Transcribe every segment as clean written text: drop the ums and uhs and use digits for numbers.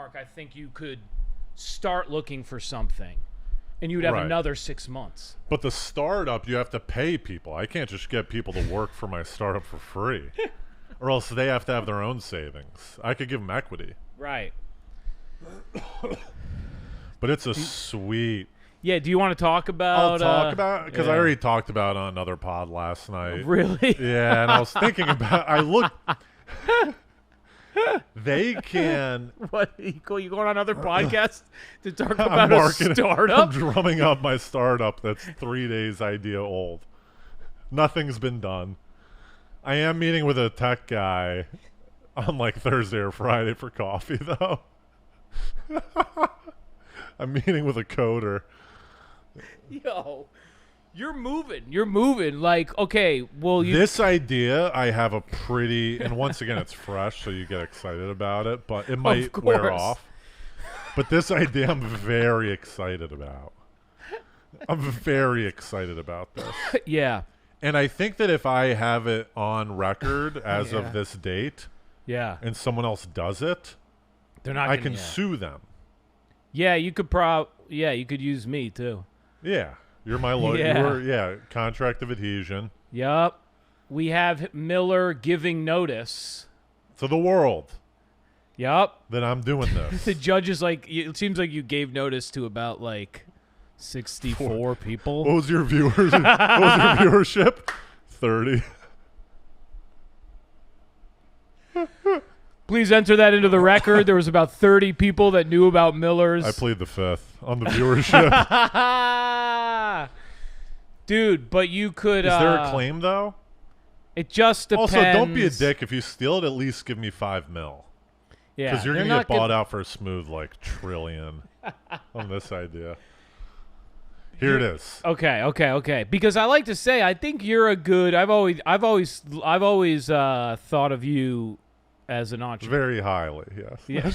mark, I think you could start looking for something, and you'd have another 6 months. But the startup, you have to pay people. I can't just get people to work for my startup for free, or else they have to have their own savings. I could give them equity. Right. But it's a sweet. Yeah, do you want to talk about... I'll talk about it, because I already talked about it on another pod last night. Really? Yeah, and I was thinking about... I looked... They can... What? You going on other podcasts to talk about a startup? I'm drumming up my startup that's 3 days idea old. Nothing's been done. I am meeting with a tech guy on like Thursday or Friday for coffee, though. I'm meeting with a coder. Yo, you're moving. Like, okay, well, this idea, I have a pretty, and once again, it's fresh, so you get excited about it, but it might wear off. But this idea, I'm very excited about. I'm very excited about this. Yeah. And I think that if I have it on record as of this date, and someone else does it, they're not. I can sue them. Yeah, you could you could use me too. Yeah, you're my lawyer. Contract of adhesion. Yup. We have Miller giving notice to the world. Yup. That I'm doing this. The judge is like, it seems like you gave notice to about like 64 people. What was your viewers? What was your viewership? 30. Please enter that into the record. There was about 30 people that knew about Miller's. I plead the fifth on the viewership. Dude, but you could... Is there a claim, though? It just depends. Also, don't be a dick. If you steal it, at least give me $5 million. Yeah. Because you're going to get bought out for a smooth, like, trillion on this idea. Here it is. Okay. Because I like to say, I think you're a good... I've always thought of you as an entrepreneur. Very highly, yes. Yeah.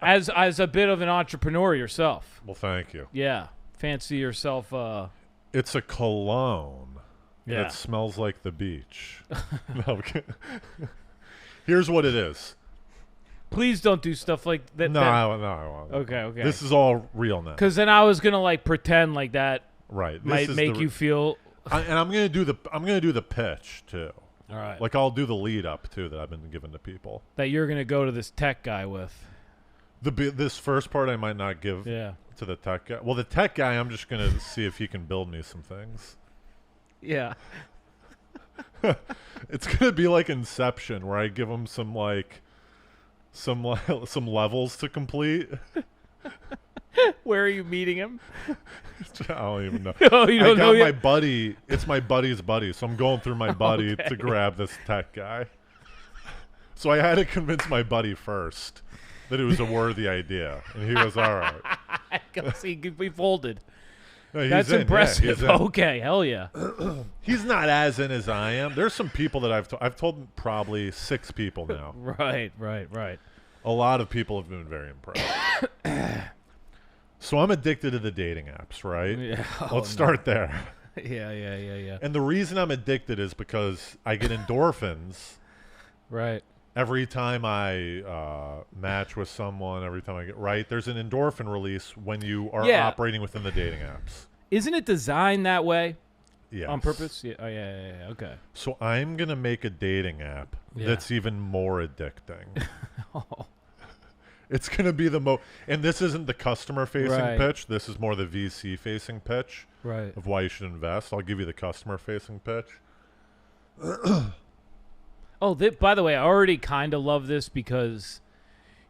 as a bit of an entrepreneur yourself. Well, thank you. Yeah. Fancy yourself. It's a cologne. Yeah. That smells like the beach. No, here's what it is. Please don't do stuff like that. No, I won't. Okay. This is all real now. Because then I was gonna like pretend like that. Right. Might make you feel. And I'm gonna do the pitch too. All right. Like I'll do the lead up too that I've been giving to people. That you're gonna go to this tech guy with. This first part I might not give to the tech guy. Well, the tech guy, I'm just gonna see if he can build me some things. Yeah. It's gonna be like Inception, where I give him some levels to complete. Where are you meeting him? I don't even know. Oh, you don't know yet? My buddy. It's my buddy's buddy, so I'm going through my buddy to grab this tech guy. So I had to convince my buddy first that it was a worthy idea, and he was all right. See, we folded. No, that's impressive. Yeah, okay, hell yeah. He's not as in as I am. There's some people that I've told probably 6 people now. Right. A lot of people have been very impressed. So I'm addicted to the dating apps, right? Yeah. Let's start there. Yeah. And the reason I'm addicted is because I get endorphins. Right. Every time I match with someone, every time I get right, there's an endorphin release when you are operating within the dating apps. Isn't it designed that way? Yes. On purpose? Yeah. Oh, yeah. Okay. So I'm going to make a dating app that's even more addicting. Oh. It's going to be and this isn't the customer-facing pitch. This is more the VC-facing pitch of why you should invest. I'll give you the customer-facing pitch. Oh, by the way, I already kind of love this because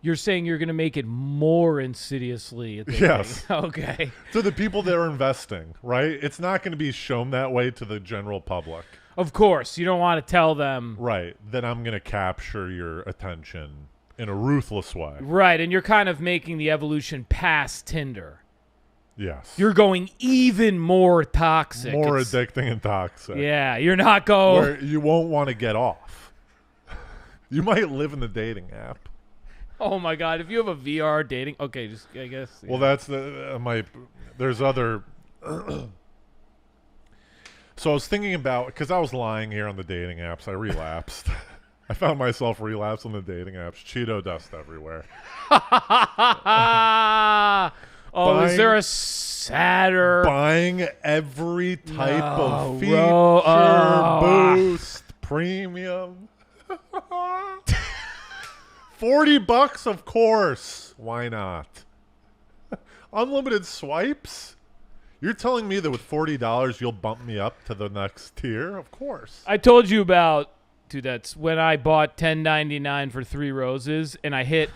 you're saying you're going to make it more insidiously. Yes. Okay. To the people that are investing, right? It's not going to be shown that way to the general public. Of course. You don't want to tell them. Right. That I'm going to capture your attention in a ruthless way. Right. And you're kind of making the evolution past Tinder. Yes. You're going even more toxic. More addicting and toxic. Yeah. You're not going. Where you won't want to get off. You might live in the dating app. Oh my God! If you have a VR dating, okay, just I guess. Yeah. Well, that's there's other. So I was thinking about because I was lying here on the dating apps. I relapsed. I found myself relapse on the dating apps. Cheeto dust everywhere. Is there a sadder? Buying every type of feature, boost, premium. $40, of course. Why not? Unlimited swipes? You're telling me that with $40 you'll bump me up to the next tier? Of course. I told you about, dude, that's when I bought $10.99 for 3 roses and I hit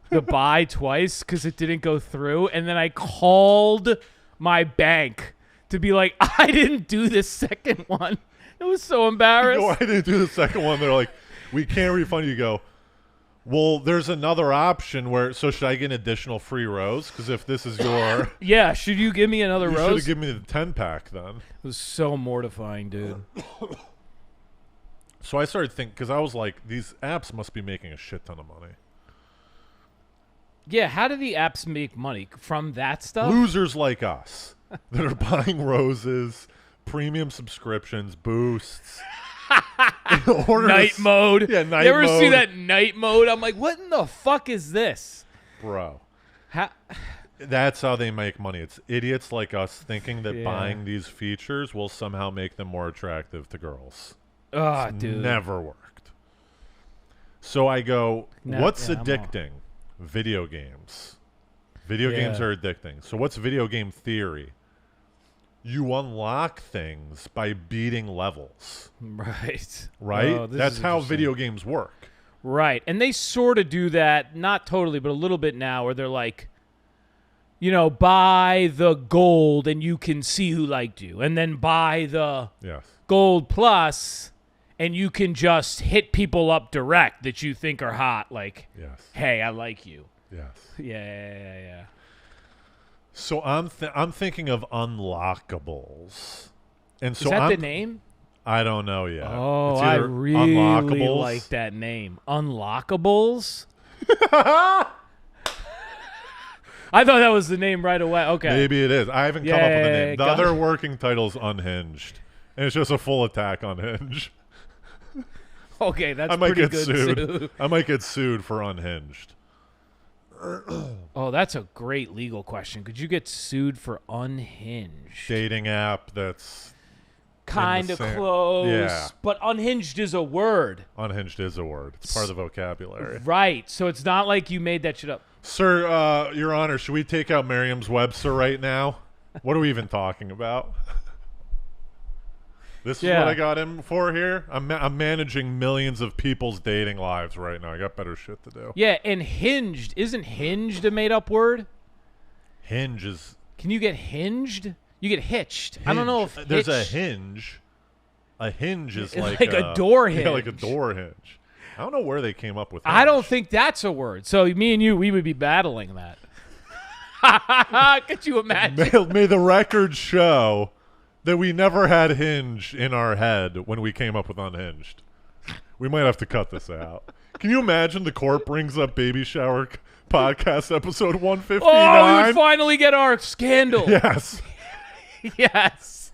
the buy twice because it didn't go through, and then I called my bank to be like, I didn't do this second one. It was so embarrassed. You know, I didn't do the second one. They're like, we can't refund you. You go, well, there's another option where, so should I get an additional free rose? Because if this is your... Yeah, should you give me another you rose? should have given me the 10-pack then. It was so mortifying, dude. So I started thinking, because I was like, these apps must be making a shit ton of money. Yeah, how do the apps make money? From that stuff? Losers like us that are buying roses, premium subscriptions, boosts. Night mode. Yeah, night You ever mode. see that night mode? I'm like, what in the fuck is this? Bro. How? That's how they make money. It's idiots like us thinking that Yeah. buying these features will somehow make them more attractive to girls. Oh, It's dude. never worked. So I go, what's yeah, I'm addicting? Video games. Video Yeah. games are addicting. So what's video game theory? You unlock things by beating levels, Right. right? Oh, this That's is how interesting. video games work. Right. And they sort of do that, not totally, but a little bit now, where they're like, you know, buy the gold and you can see who liked you. And then buy the Yes. gold plus and you can just hit people up direct that you think are hot. Like, Yes. hey, I like you. Yes. Yeah. So I'm thinking of unlockables. And so Is that I'm, the name? I don't know yet. Oh, It's I either really unlockables. like that name. Unlockables? I thought that was the name right away. Okay. Maybe it is. I haven't come up with a Yeah, name. The got other it. working title is Unhinged. And it's just a full attack on Hinge. Okay, that's I might pretty get good sued. too. I might get sued for Unhinged. Oh, that's a great legal question. Could you get sued for unhinged? Dating app that's Kind of same- close. yeah. But unhinged is a word. Unhinged is a word. It's part of the vocabulary. Right. So it's not like you made that shit up. Sir, Your Honor, should we take out Merriam-Webster right now? What are we even talking about? This is Yeah. what I got him for here. I'm managing millions of people's dating lives right now. I got better shit to do. Yeah, and hinged. Isn't hinged a made up word? Hinge is... Can you get hinged? You get hitched. I don't know if Hinge. There's a hitched- hinge. A hinge is It's like a door Yeah, like a hinge. door hinge. I don't know where they came up with. I don't hinge. think that's a word. So me and you, we would be battling that. Could you imagine? May the record show that we never had hinge in our head when we came up with unhinged. We might have to cut this out. Can you imagine the court brings up Baby Shower podcast episode 159? Oh, we would finally get our scandal. Yes. Yes.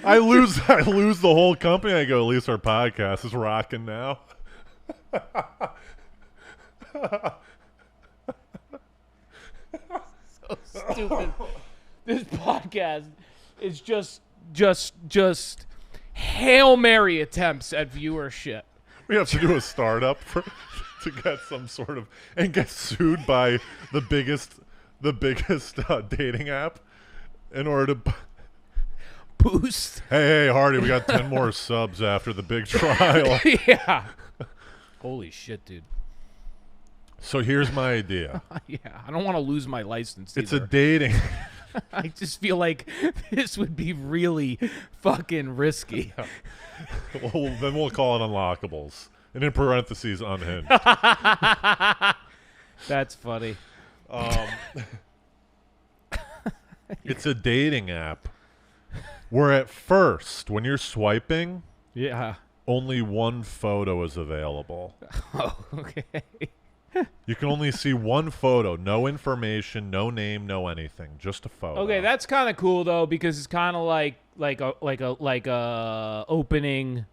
I lose the whole company. I go, at least our podcast is rocking now. So stupid. This podcast is just Hail Mary attempts at viewership. We have to do a startup to get some sort of and get sued by the biggest dating app in order to. Boost. Hey, Hardy, we got 10 more subs after the big trial. Yeah. Holy shit, dude. So here's my idea. Yeah, I don't want to lose my license. It's a either. dating. I just feel like this would be really fucking risky. Well, then we'll call it unlockables, and in parentheses, unhinged. That's funny. It's a dating app where at first, when you're swiping, Yeah. only one photo is available. Oh, okay. You can only see one photo, no information, no name, no anything, just a photo. Okay, that's kind of cool though because it's kind of like a opening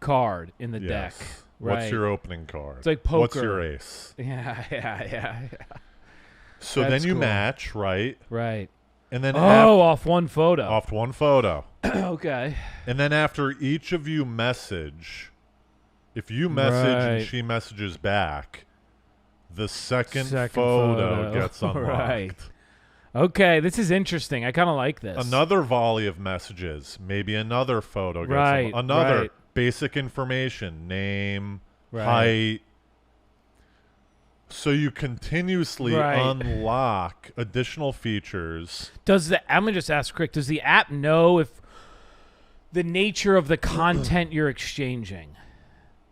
card in the Yes. deck. Right. What's your opening card? It's like poker. What's your ace? Yeah. So That's then you cool. match, right? Right. And then off one photo. off one photo. Okay. And then after each of you message, if you message and Right. she messages back, the second Second photo photo. gets unlocked. Right. Okay, this is interesting. I kind of like this. Another volley of messages, maybe another photo gets Right, unlocked. Another right. basic information, name, Right. height. So you continuously Right. unlock additional features. I'm gonna just ask quick. Does the app know if the nature of the content you're exchanging?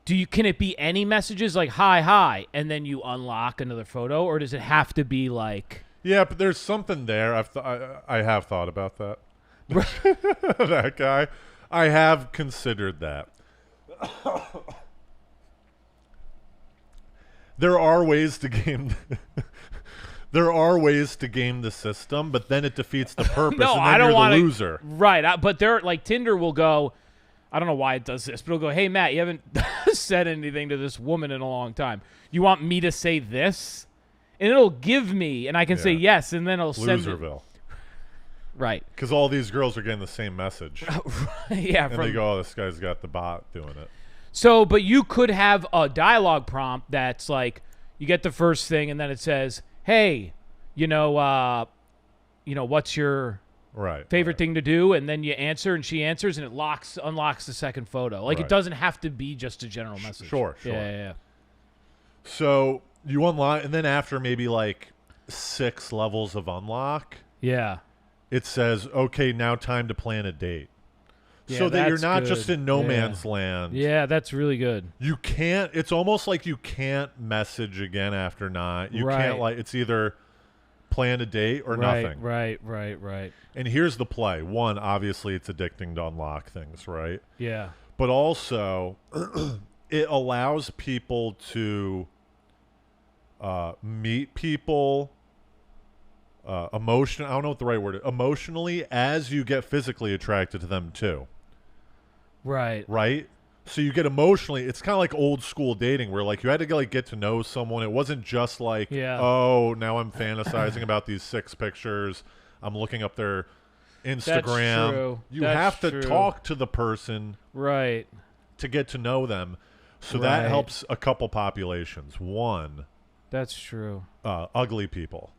Can it be any messages like hi, and then you unlock another photo, or does it have to be like? Yeah, but there's something there. I have thought about that. That guy. I have considered that. There are ways to game there are ways to game the system, but then it defeats the purpose No, and then I don't you're want the to. loser. Right, but they're like Tinder will go. I don't know why it does this, but it'll go, hey, Matt, you haven't said anything to this woman in a long time. You want me to say this? And it'll give me, and I can say Yeah. yes, and then it'll send it. Loserville. Right. Because all these girls are getting the same message. Yeah. And they go, oh, this guy's got the bot doing it. So, but you could have a dialogue prompt that's like, you get the first thing, and then it says, hey, what's your Right. favorite right. thing to do, and then you answer, and she answers, and it unlocks the second photo. Like, Right. it doesn't have to be just a general message. Sure. Yeah. So you unlock, and then after maybe like 6 levels of unlock, Yeah. it says, okay, now time to plan a date. Yeah, So that you're that's not good. just in no Yeah. man's land. Yeah, that's really good. You can't, it's almost like you can't message again after not. You Right. can't, like, it's either plan a date or nothing. Right. And here's the play. One, obviously, it's addicting to unlock things, right? Yeah. But also, it allows people to meet people I don't know what the right word is. Emotionally as you get physically attracted to them too. Right. Right? So you get emotionally, it's kind of like old school dating where like you had to like get to know someone. It wasn't just like, Yeah. oh, now I'm fantasizing about these 6 pictures. I'm looking up their Instagram. true. You That's have to true. talk to the person Right. to get to know them. So that Right. helps a couple populations. One, That's true. ugly people.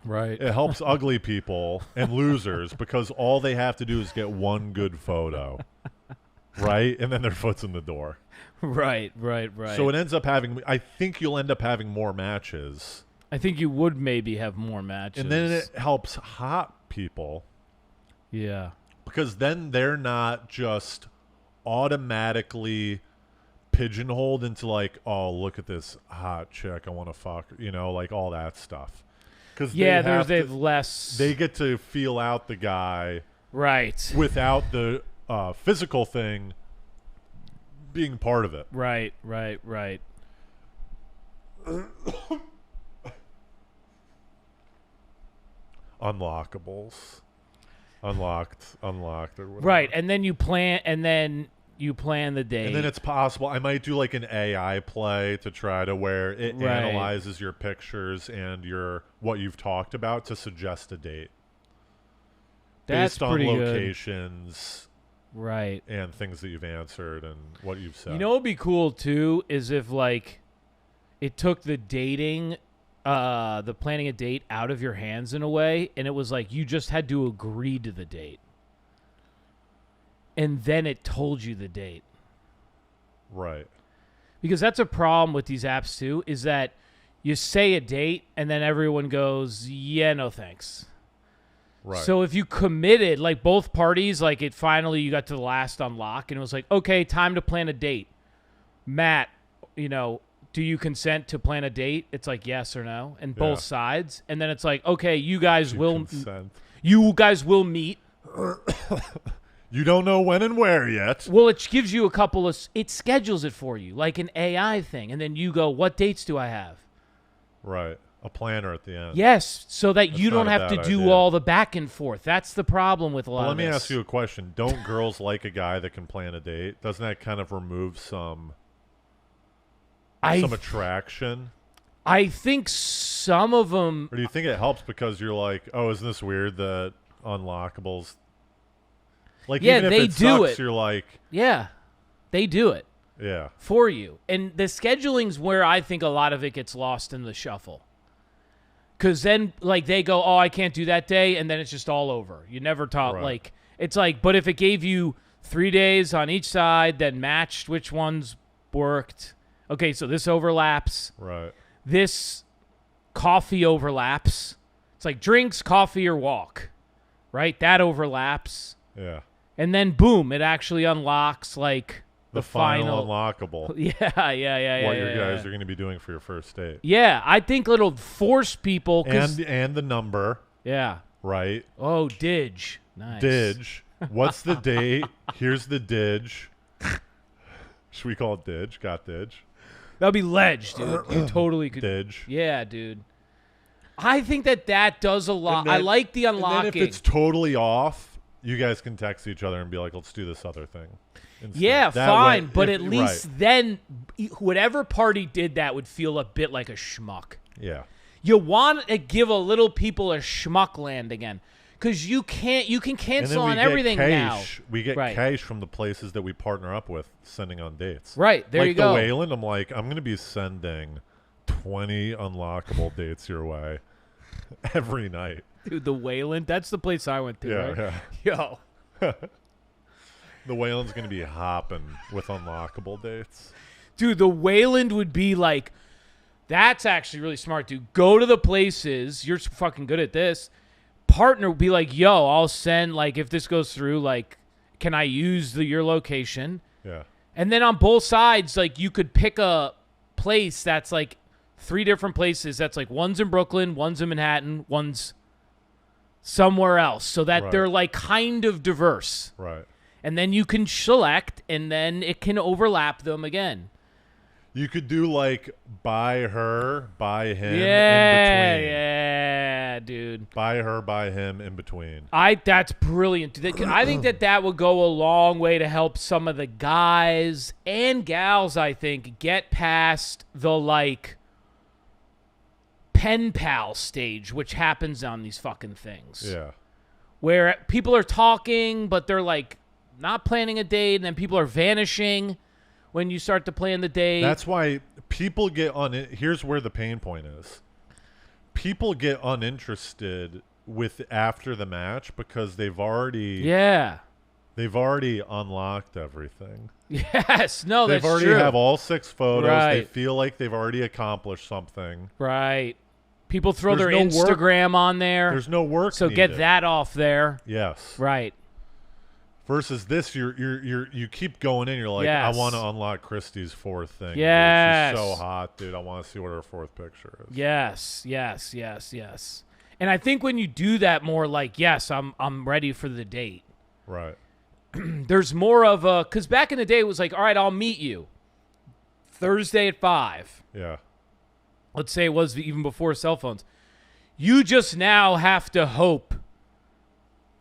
Right. It helps ugly people and losers because all they have to do is get one good photo, right? And then their foot's in the door. Right. So it ends up having, I think you'll end up having more matches. I think you would maybe have more matches. And then it helps hot people Yeah. because then they're not just automatically pigeonholed into like, oh, look at this hot chick, I want to fuck, like all that stuff. Because Yeah, they've less. they get to feel out the guy Right. without the physical thing being part of it. Right. Unlockables. Unlocked, or whatever. Right, and then you plan the date. And then it's possible I might do like an AI play to try to where it Right. analyzes your pictures and what you've talked about to suggest a date. That's based on pretty good. locations Right. and things that you've answered and what you've said. You know what would be cool too is if like it took the dating the planning a date out of your hands in a way, and it was like you just had to agree to the date. And then it told you the date. Right. Because that's a problem with these apps too, is that you say a date and then everyone goes, yeah, no thanks. Right. So if you committed, like both parties, like you got to the last unlock and it was like, okay, time to plan a date. Matt, do you consent to plan a date? It's like yes or no, and both Yeah. sides. And then it's like, okay, you guys will meet. You don't know when and where yet. Well, it gives you it schedules it for you, like an AI thing. And then you go, what dates do I have? Right. A planner at the end. Yes, so that you don't not a have to bad do idea. all the back and forth. That's the problem with a lot Well, let of me this. ask you a question. Don't girls like a guy that can plan a date? Doesn't that kind of remove some attraction? I think some of them. Or do you think it helps because you're like, oh, isn't this weird that unlockables? Like, Yeah, even if they it do sucks, it. you're like, Yeah, they do it yeah, for you. And the scheduling's where I think a lot of it gets lost in the shuffle. Because then, like, they go, oh, I can't do that day, and then it's just all over. You never talk, Right. like, it's like, but if it gave you 3 days on each side, then matched which ones worked. Okay, so this overlaps. right, This coffee overlaps. It's like drinks, coffee, or walk, right? That overlaps. yeah. And then, boom, it actually unlocks, like, The final unlockable. Yeah. What your guys are going to be doing for your first date. Yeah, I think it'll force people. And the number, Yeah. right? Oh, Didge. Nice. Didge. What's the date? Here's the Didge. Should we call it Didge? Got Didge. That'll be ledge, dude. You totally could. Didge. Yeah, dude. I think that does a lot. And then- I like the And unlocking. then if it's totally off, you guys can text each other and be like, let's do this other thing. instead. Yeah, That fine. way- But if- at least right. then, whatever party did that would feel a bit like a schmuck. Yeah. You want to give a little people a schmuck land again. Because you can And cancel then we on get everything cash. now. We get Right. cash from the places that we partner up with sending on dates. Right. There like you go. the Wayland, I'm like, I'm going to be sending 20 unlockable dates your way every night. Dude, the Wayland, that's the place I went to, Yeah, right? yeah. Yo. The Wayland's going to be hopping with unlockable dates. Dude, the Wayland would be like, that's actually really smart, dude. Go to the places. You're fucking good at this. Partner would be like, yo, I'll send, like, if this goes through, like, can I use your location? Yeah. And then on both sides, like, you could pick a place that's like 3 different places. That's like one's in Brooklyn, one's in Manhattan, one's somewhere else. So that Right. they're like kind of diverse. Right. And then you can select, and then it can overlap them again. You could do like buy her, buy him Yeah, in between. yeah, dude. Buy her, buy him in between. That's brilliant. I think that would go a long way to help some of the guys and gals, I think, get past the, like, pen pal stage, which happens on these fucking things. Yeah. Where people are talking, but they're, like, not planning a date, and then people are vanishing when you start to plan the date. That's why people get here's where the pain point is. People get uninterested with after the match because they've already unlocked everything. Yes. No, They've that's already true. have all 6 photos. They Right. feel like they've already accomplished something. Right. People throw There's their no work. Instagram on there. There's no work So needed. get that off there. Yes. Right. Versus this, you keep going in. You're like, Yes. I want to unlock Christy's 4th thing. dude. Yes. She's so hot, dude. I want to see what her 4th picture is. Yes. And I think when you do that more, like, yes, I'm ready for the date. Right. There's more of a, because back in the day it was like, all right, I'll meet you Thursday at 5. Yeah. Let's say it was even before cell phones. You just now have to hope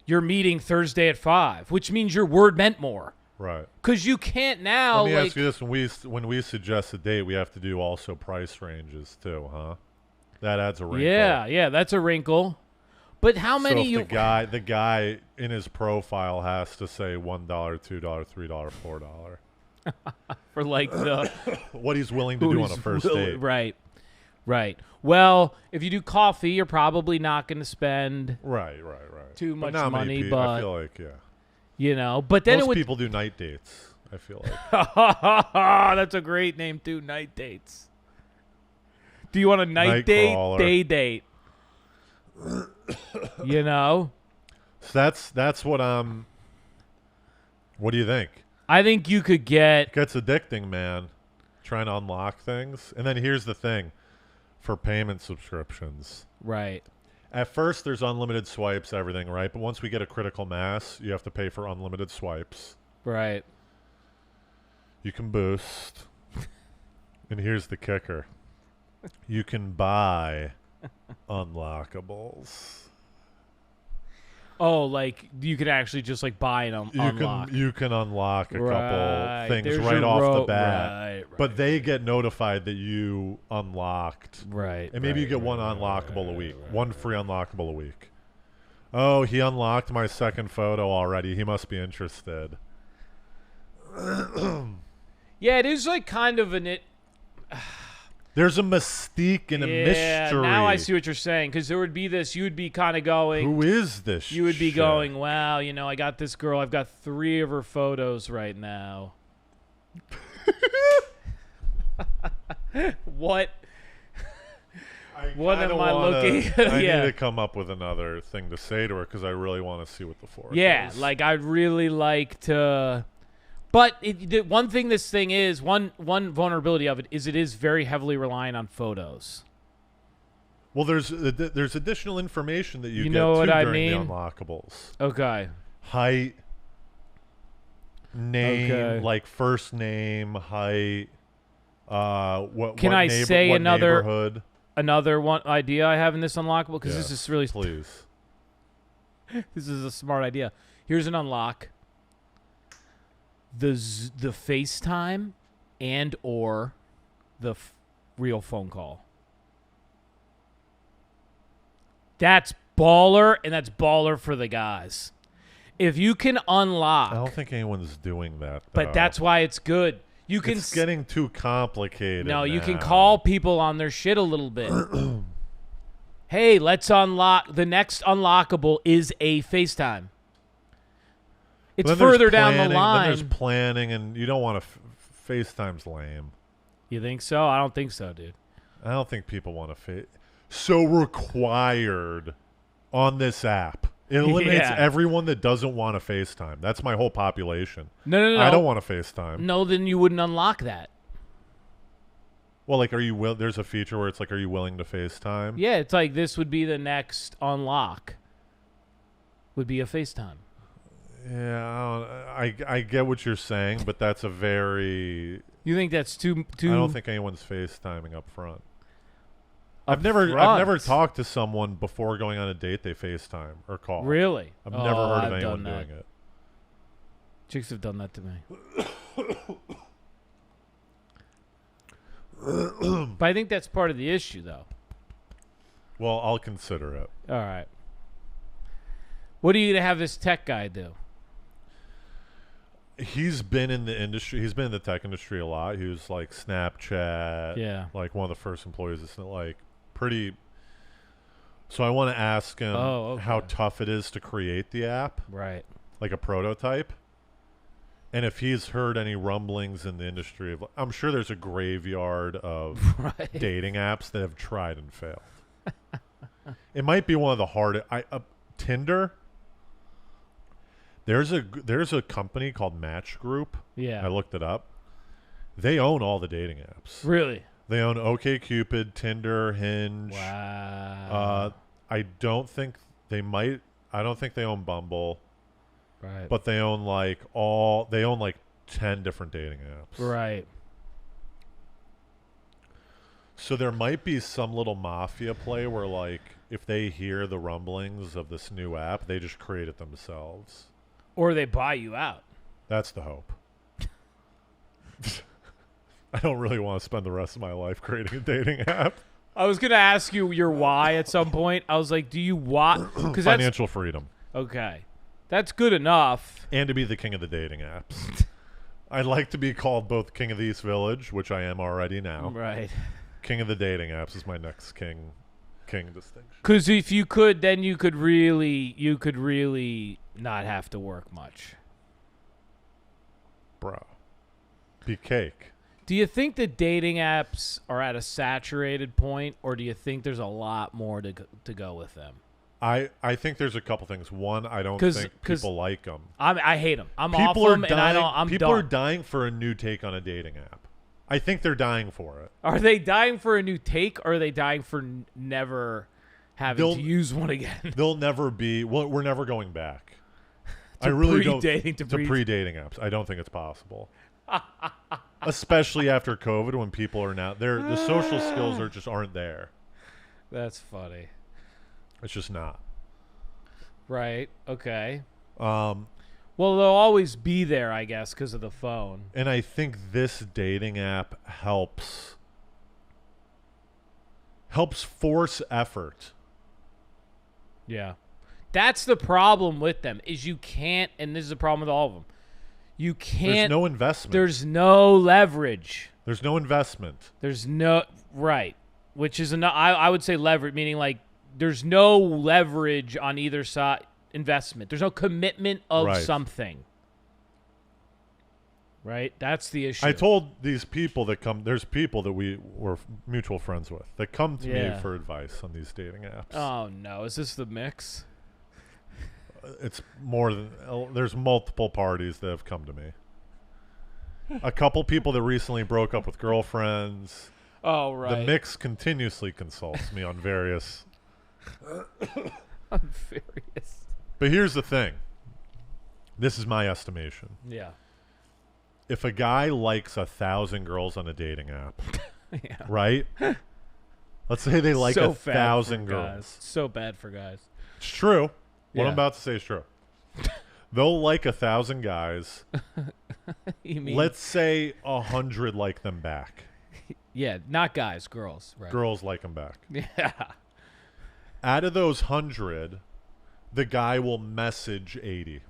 you're meeting Thursday at 5, which means your word meant more. Right. Because you can't now, Let me like, ask you this: when we suggest a date, we have to do also price ranges too, huh? That adds a wrinkle. yeah, that's a wrinkle. But how many so if you? the guy in his profile has to say $1, $2, $3, $4, for like the what he's willing to do on a first date. Right. Well, if you do coffee, you're probably not going to spend Right. too But much not many money, people, but I feel like But then most it would. people do night dates. I feel like That's a great name too. Night dates. Do you want a night date? Nightcrawler. Day date. so that's what I'm. What do you think? I think you could get. It gets addicting, man. Trying to unlock things, and then here's the thing: for payment subscriptions. Right. At first, there's unlimited swipes, everything, right? But once we get a critical mass, you have to pay for unlimited swipes. Right. You can boost. And here's the kicker. You can buy Unlockables. Oh, like you could actually just like buy and unlock. You can unlock a couple things There's right your off the bat. Right. But they get notified that you unlocked. Right. And maybe you get one unlockable a week. One free unlockable a week. Oh, he unlocked my second photo already. He must be interested. Yeah, it is like kind of There's a mystique and a mystery. Now I see what you're saying, because there would be this. You would be kind of going. Who is this? You would be shit? going, wow. I got this girl. I've got 3 of her photos right now. What? What am I looking at? I need to come up with another thing to say to her because I really want to see what the fork is. Like I'd really like to. But one thing this thing is, one vulnerability of it is very heavily reliant on photos. Well, there's additional information that you get know too what I during mean? the unlockables. Okay. Height, name, Okay. like first name, height. What? Can what I say what another neighborhood? Another one idea I have in this unlockable, because this is really please. This is a smart idea. Here's an unlock. The FaceTime and or the real phone call. That's baller, and that's baller for the guys. If you can unlock, I don't think anyone's doing that. but though. that's why it's good. You can It's getting too complicated. No, you can now. call people on their shit a little bit. Hey, let's unlock. The next unlockable is a FaceTime. It's further down the line. Then there's planning, and you don't want to. FaceTime's lame. You think so? I don't think so, dude. I don't think people want to So required on this app. It eliminates everyone that doesn't want to FaceTime. That's my whole population. No. I don't want to FaceTime. No, then you wouldn't unlock that. Well, like, there's a feature where it's like, are you willing to FaceTime? Yeah, it's like this would be the next unlock. Would be a FaceTime. Yeah, I get what you're saying, but that's a very. You think that's too? I don't think anyone's FaceTiming up front. I've never talked to someone before going on a date they FaceTime or call. Really? I've never heard of anyone doing it. Chicks have done that to me. But I think that's part of the issue, though. Well, I'll consider it. All right. What are you gonna have this tech guy do? He's been in the industry. He's been in the tech industry a lot. He was like Snapchat. Yeah. Like one of the first employees. It's like pretty. So I want to ask him how tough it is to create the app. Right. Like a prototype. And if he's heard any rumblings in the industry of, I'm sure there's a graveyard of dating apps that have tried and failed. It might be one of the hardest. Tinder. There's a company called Match Group. Yeah. I looked it up. They own all the dating apps. Really? They own OkCupid, Tinder, Hinge. Wow. I don't think they own Bumble. Right. But they own like 10 different dating apps. Right. So there might be some little mafia play where, like, if they hear the rumblings of this new app, they just create it themselves. Or they buy you out. That's the hope. I don't really want to spend the rest of my life creating a dating app. I was gonna ask you your why at some point. I was like, do you want financial freedom? Okay, that's good enough. And to be the king of the dating apps. I'd like to be called both king of the East Village, which I am already now. Right. King of the dating apps is my next king distinction. Because if you could, then you could really not have to work much. Bro. Be cake. Do you think the dating apps are at a saturated point, or do you think there's a lot more to go with them? I think there's a couple things. One, I don't think people like them. I hate them. I'm off them, and I'm people done. are dying for a new take on a dating app. I think they're dying for it. Are they dying for a new take, or are they dying for never having to use one again? They'll never be. Well, we're never going back. I really don't. To pre-dating apps. I don't think it's possible. Especially after COVID, when people are now the social skills aren't there. That's funny. It's just not. Right. Okay. Um, Well, they'll always be there, I guess, because of the phone. and I think this dating app helps force effort. Yeah. That's the problem with them is you can't, and this is the problem with all of them. You can't. There's no investment. There's no leverage. There's no investment. There's no right, which is I would say leverage, meaning like there's no leverage on either side. Investment. There's no commitment of Right. something. Right? That's the issue. I told these people that come. There's people that we were mutual friends with that come to me for advice on these dating apps. Oh no, is this the mix? It's more than there's multiple parties that have come to me. A couple people that recently broke up with girlfriends. Oh right. The mix continuously consults me on various. I'm furious. But here's the thing. This is my estimation. Yeah. If a guy likes 1,000 girls on a dating app, Yeah. right? Let's say they like So 1,000 bad for girls. guys. So bad for guys. It's true. What Yeah. I'm about to say is true. They'll like 1,000 guys. You mean Let's say 100 like them back. yeah, not guys, girls, right? Girls like them back. Yeah. Out of those 100, the guy will message 80.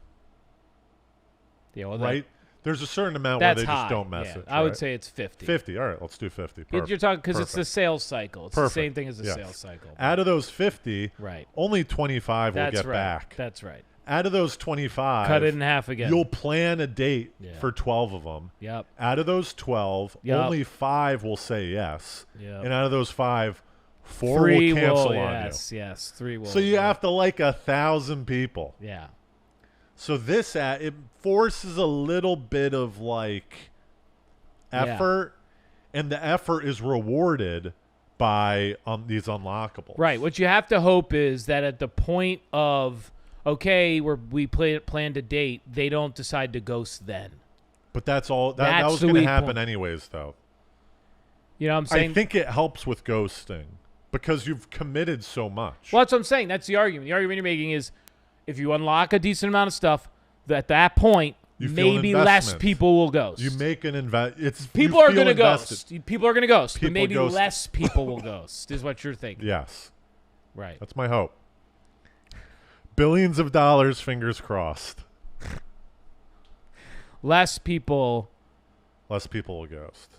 Yeah, well, Right? There's a certain amount where that's they high. just don't message. Yeah, I would right? say it's 50. 50. All right, let's do 50. Perfect. You're talking because it's the Perfect. sales cycle. It's Perfect. the same thing as the Yes. sales cycle. Out of those 50, Right. only 25 will That's get right. back. That's right. Out of those 25, Cut it in half again. you'll plan a date Yeah. for 12 of them. Yep. Out of those 12, Yep. only 5 will say yes. Yep. And out of those 5, 4 Three will cancel will, on yes, yes. 3 will. you. So you yeah. have to like 1,000 people. Yeah. So this it forces a little bit of like effort, and the effort is rewarded by these unlockables. Right. What you have to hope is that at the point of okay, we planned a date, they don't decide to ghost then. But that's all. That That's was the going to weak happen point. anyways, though. You know what I'm saying? I think it helps with ghosting because you've committed so much. Well, that's what I'm saying. That's the argument. The argument you're making is if you unlock a decent amount of stuff, at that point, You feel an maybe less investment. people will ghost. You make an invest. It's people you are feel going to invested. ghost. People are going to ghost, People but maybe ghost. less people will ghost, is what you're thinking. Yes, Right. that's my hope. Billions of dollars, fingers crossed. Less people. Less people will ghost.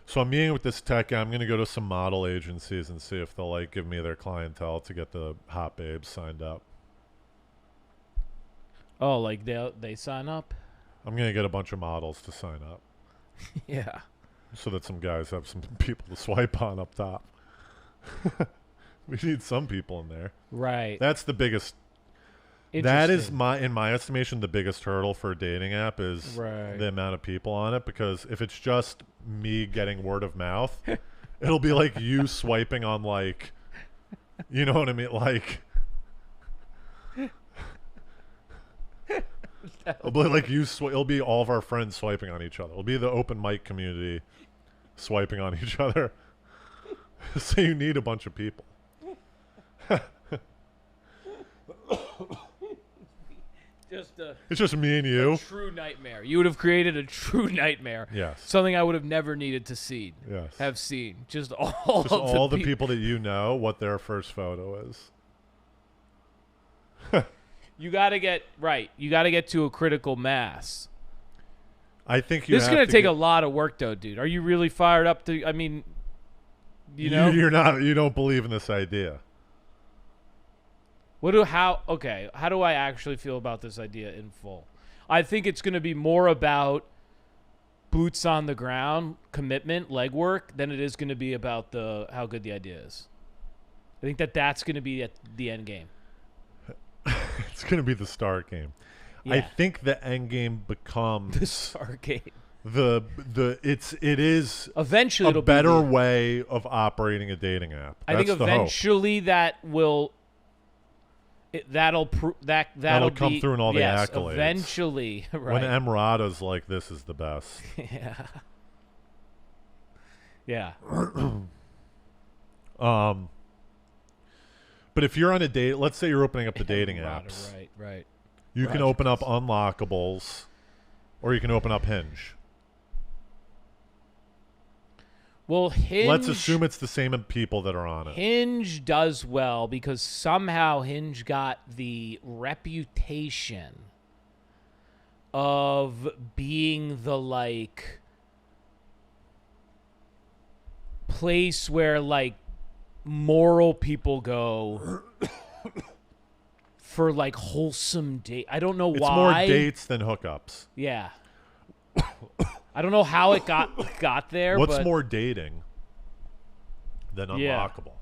So I'm meeting with this tech guy. I'm going to go to some model agencies and see if they'll like give me their clientele to get the hot babes signed up. Oh, like they sign up? I'm going to get a bunch of models to sign up Yeah. so that some guys have some people to swipe on up top. We need some people in there. Right. That's the biggest. That is Interesting. in my estimation, the biggest hurdle for a dating app is Right. the amount of people on it. Because if it's just me getting word of mouth, it'll be like you swiping on like, you know what I mean? Like, it'll be like it'll be all of our friends swiping on each other. It'll be the open mic community swiping on each other. So you need a bunch of people. Just It's just me and you. true nightmare. You would have created a true nightmare. Yes. Something I would have never needed to see. Yes. Have seen. Just all Just of all the peop- people that you know, what their first photo is. You got to get right. You got to get to a critical mass. I think you This is have going to to take get- a lot of work, though, dude. Are you really fired up to? I mean, you know, You're not. You don't believe in this idea. how do I actually feel about this idea in full? I think it's going to be more about boots on the ground, commitment, legwork, than it is going to be about how good the idea is. I think that's going to be at the end game. It's going to be the start game. I Yeah. think the end game becomes The start game. it is Eventually, a it'll better be way of operating a dating app. I think That's the hope. eventually that will. That'll That'll come be, through in all the yes, accolades. Eventually, right? When Emrata's like, this is the best. yeah. Yeah. But if you're on a date, let's say you're opening up the dating apps. Right. You can open up Unlockables, or you can open up Hinge. Well, Hinge... Let's assume it's the same people that are on it. Hinge does well because somehow Hinge got the reputation of being the, like, place where, like, moral people go for, like, wholesome date. I don't know why. It's more dates than hookups. Yeah. I don't know how it got there. What's but more dating than Unlockable?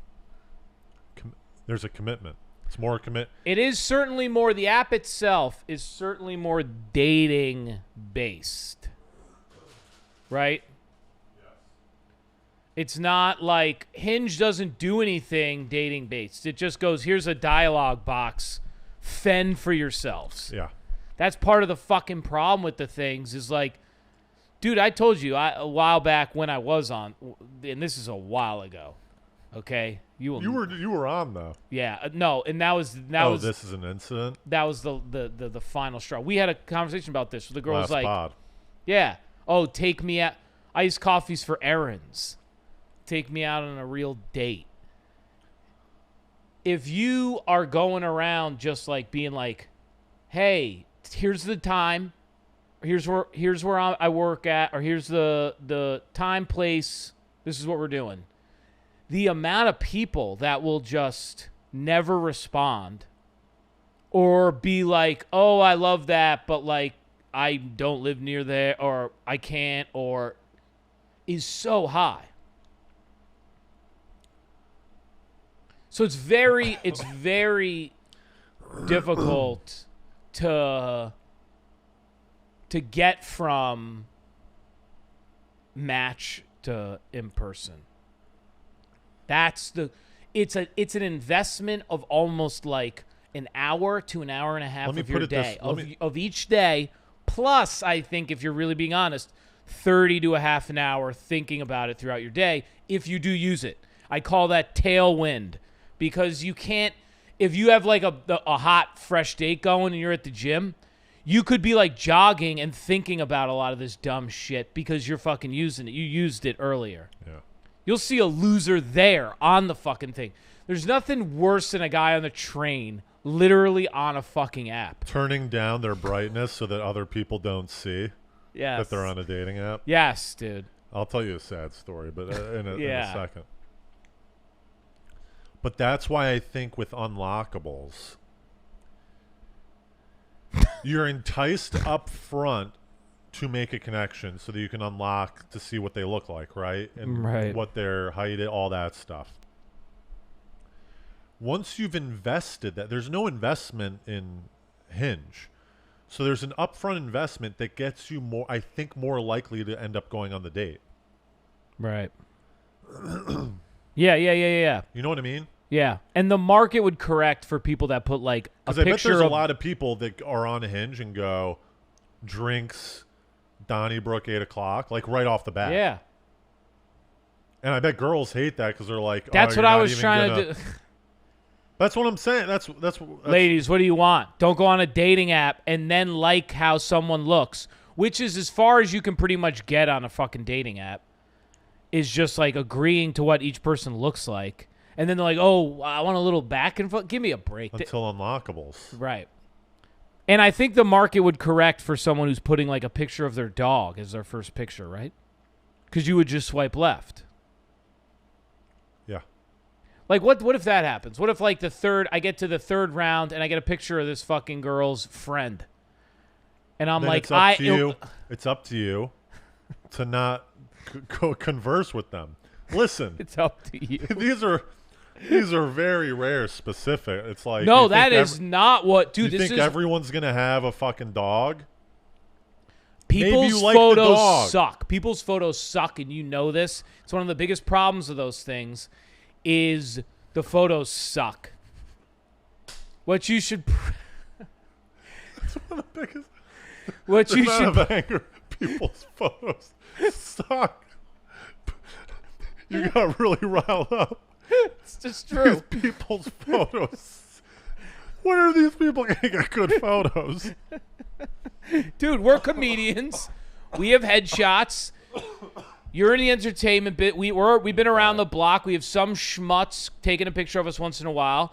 There's a commitment. It's more commit. It is certainly more. The app itself is certainly more dating based, right? Yes. It's not like Hinge doesn't do anything dating based. It just goes, here's a dialogue box, fend for yourselves. Yeah. That's part of the fucking problem with the things is like, dude, I told you a while back when I was on, and this is a while ago. Okay, you were on though. Yeah, no, and that was this is an incident. That was the final straw. We had a conversation about this. The girl was like, pod. "Yeah, oh, take me out. Iced coffees for errands. Take me out on a real date." If you are going around just like being like, "Hey, here's the time. Here's where I work at, or here's the time, place. This is what we're doing." The amount of people that will just never respond or be like, "Oh, I love that, but like I don't live near there, or I can't," or is so high. So it's very difficult to get from match to in person. It's an investment of almost like an hour to an hour and a half of your day, of each day. Plus, I think if you're really being honest, 30 to a half an hour thinking about it throughout your day if you do use it. I call that tailwind because you can't, if you have like a hot, fresh date going and you're at the gym, you could be like jogging and thinking about a lot of this dumb shit because you're fucking using it. You used it earlier. Yeah. You'll see a loser there on the fucking thing. There's nothing worse than a guy on the train literally on a fucking app. Turning down their brightness so that other people don't see that they're on a dating app. Yes, dude. I'll tell you a sad story, but in a second. But that's why I think with Unlockables, you're enticed up front to make a connection so that you can unlock to see what they look like, right? And what their height is, all that stuff. Once you've invested that, there's no investment in Hinge. So there's an upfront investment that gets you more, I think, more likely to end up going on the date. Right. Yeah. You know what I mean? Yeah. And the market would correct for people that put like a picture. Because I bet there's a lot of people that are on Hinge and go, drinks, Donnybrook, 8 o'clock, like right off the bat. Yeah. And I bet girls hate that because they're like, that's what I was trying to do. That's what I'm saying. That's ladies, what do you want? Don't go on a dating app and then like how someone looks, which is as far as you can pretty much get on a fucking dating app, is just like agreeing to what each person looks like. And then they're like, oh, I want a little back and forth. Give me a break. Until Unlockables. Right. And I think the market would correct for someone who's putting like a picture of their dog as their first picture, right? Because you would just swipe left. Yeah. Like what if that happens? What if like I get to the third round and I get a picture of this fucking girl's friend? And I'm then like, it's up to you to not converse with them. Listen. It's up to you. These are very rare specific. It's like, no, that is not what, dude. You think everyone's gonna have a fucking dog? People's photos suck. People's photos suck, and you know this. It's one of the biggest problems of those things is the photos suck. What you should. It's one of the biggest. What you should. Of anger. People's photos suck. You got really riled up. It's just true. These people's photos. Where are these people getting good photos? Dude, we're comedians. We have headshots. You're in the entertainment bit. We've been around the block. We have some schmutz taking a picture of us once in a while.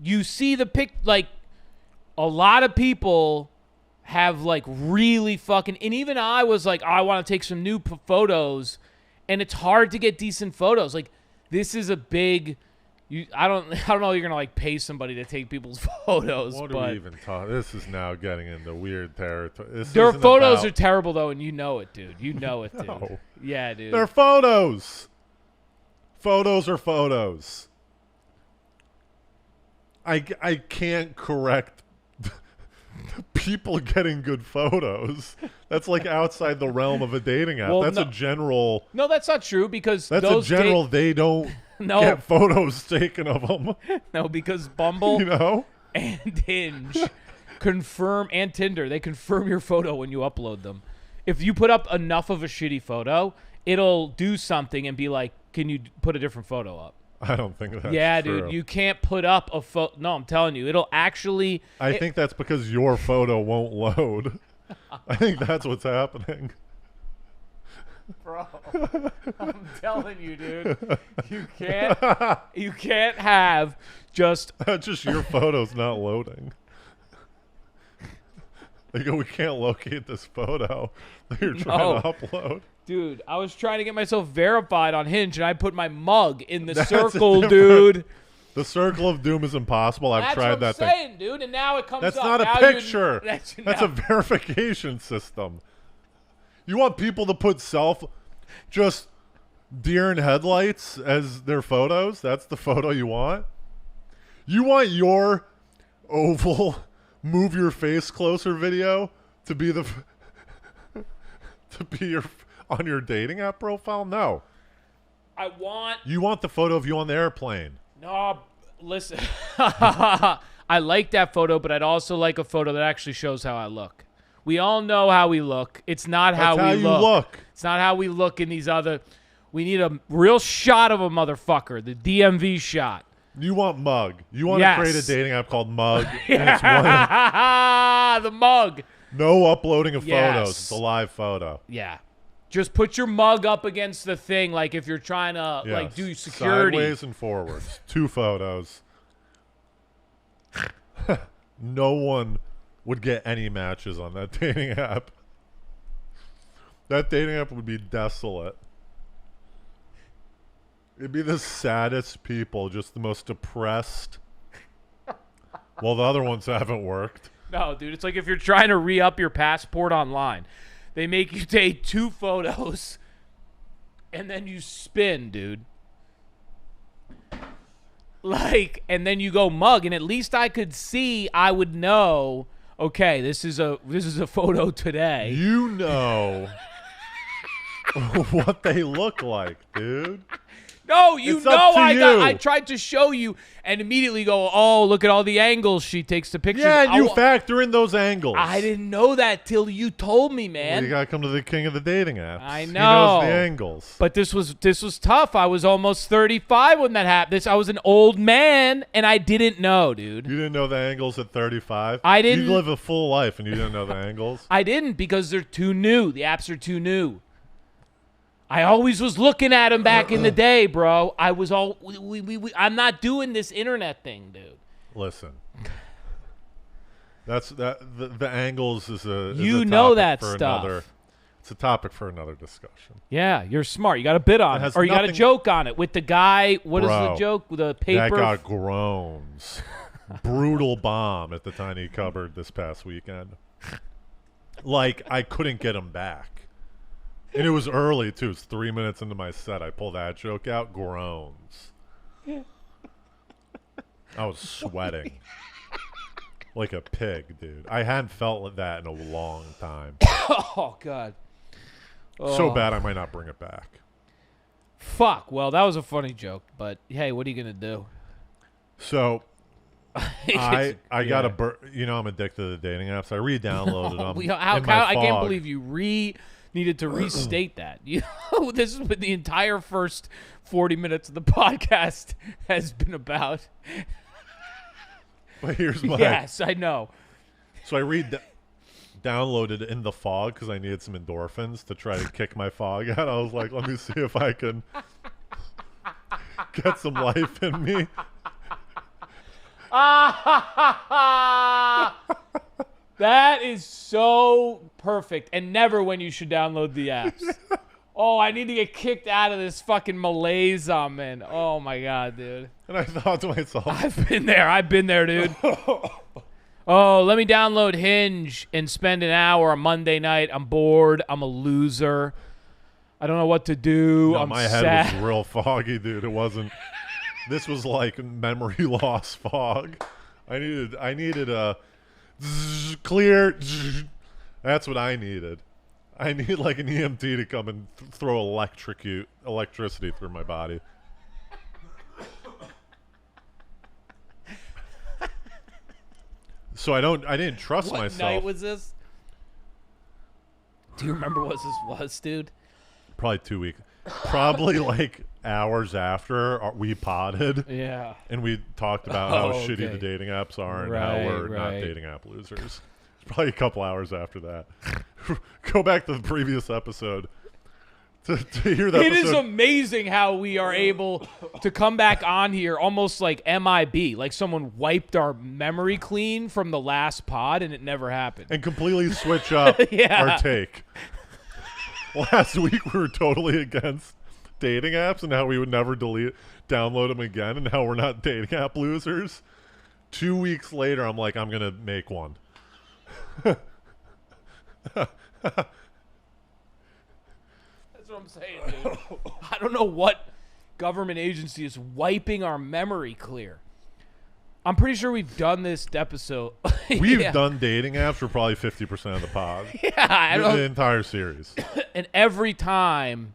You see the like a lot of people have like really fucking, and even I was like, oh, I want to take some new photos, and it's hard to get decent photos. Like this is a big. I don't know. You're gonna like pay somebody to take people's photos. What but are we even talking? This is now getting into weird territory. Their photos are terrible though, and you know it, dude. You know it, dude. No. Yeah, dude. They're photos. Photos are photos. I can't correct people getting good photos. That's like outside the realm of a dating app. Well, that's no. a general. No, that's not true because That's those a general. They don't No. get photos taken of them. No, because Bumble You know. and Hinge confirm, and Tinder, they confirm your photo when you upload them. If you put up enough of a shitty photo, it'll do something and be like, can you put a different photo up? I don't think that's Yeah, true. dude, you can't put up a photo. No, I'm telling you, it'll actually. I think that's because your photo won't load. I think that's what's happening. Bro, I'm telling you, dude, you can't have just. Just your photo's not loading. They go, we can't locate this photo that you're trying to upload. Dude, I was trying to get myself verified on Hinge, and I put my mug in the That's circle, different. dude. The circle of doom is impossible. I've tried that That's what I'm saying, dude, and now it comes That's up. not a Now picture. That's That's a verification system. You want people to put just deer in headlights as their photos? That's the photo you want? You want your oval move your face closer video to be on your dating app profile? No. You want the photo of you on the airplane. No, listen. I like that photo, but I'd also like a photo that actually shows how I look. We all know how we look. It's not That's how we you look. It's not how we look in these other. We need a real shot of a motherfucker, the DMV shot. You want Mug. You want to create a dating app called Mug. And it's The mug. no uploading of Yes. photos. It's a live photo. Yeah. Just put your mug up against the thing, like if you're trying to like Yes. do security. Sideways and forwards. 2 photos. No one would get any matches on that dating app. That dating app would be desolate. It'd be the saddest people, just the most depressed. Well, the other ones haven't worked. No, dude, it's like if you're trying to re-up your passport online. They make you take 2 photos, and then you spin, dude. Like, and then you go mug, and at least I could see, I would know, okay, this is a photo today. You know what they look like, dude. No, you It's know up to you. I tried to show you and immediately go, oh, look at all the angles she takes the pictures. Yeah, and you factor in those angles. I didn't know that till you told me, man. Well, you gotta come to the king of the dating apps. I know. He knows the angles. But this was tough. I was almost 35 when that happened. I was an old man, and I didn't know, dude. You didn't know the angles at 35? I didn't. You live a full life and you didn't know the angles? I didn't because they're too new. The apps are too new. I always was looking at them back in the day, bro. I was all I'm not doing this internet thing, dude. Listen. That's the angles is a You a know topic that for stuff. It's a topic for another discussion. Yeah, you're smart. You got a bit on has it, or you got a nothing- joke on it with the guy. What is Bro, the joke? The paper. That got groans. Brutal bomb at the tiny cupboard this past weekend. Like I couldn't get him back. And it was early too. It's 3 minutes into my set. I pull that joke out. Groans. I was sweating like a pig, dude. I hadn't felt that in a long time. Oh God. So bad I might not bring it back. Fuck. Well, that was a funny joke, but hey, what are you gonna do? So I got Yeah. I'm addicted to the dating apps. I re-downloaded them. I can't believe you needed to restate that. You know, this is what the entire first 40 minutes of the podcast has been about. But here's my... Yes, I know. So I downloaded In the Fog because I needed some endorphins to try to kick my fog out. I was like, let me see if I can get some life in me. That is so perfect, and never when you should download the apps. Oh, I need to get kicked out of this fucking malaise I'm in. Oh my god, dude. And I thought to myself, I've been there, dude. Oh, let me download Hinge and spend an hour on Monday night. I'm bored. I'm a loser. I don't know what to do. no, I'm my head sad. was real foggy, dude. It wasn't. This was like memory loss fog. I needed a clear. That's what I needed. I need like an EMT to come and throw electricity through my body. So I didn't trust myself. What night was this? Do you remember what this was, dude? Probably 2 weeks. Probably like hours after we potted. Yeah. And we talked about how okay. shitty the dating apps are and Right, how we're not right. dating app losers. It's probably a couple hours after that. Go back to the previous episode to hear that. It is amazing how we are able to come back on here almost like MIB, like someone wiped our memory clean from the last pod and it never happened. And completely switch up Yeah. our take. Last week we were totally against dating apps and how we would never download them again and how we're not dating app losers. 2 weeks later, I'm like, I'm going to make one. That's what I'm saying, dude. I don't know what government agency is wiping our memory clear. I'm pretty sure we've done this episode. We've Yeah. done dating apps for probably 50% of the pod. Yeah, I The don't, entire series. and every time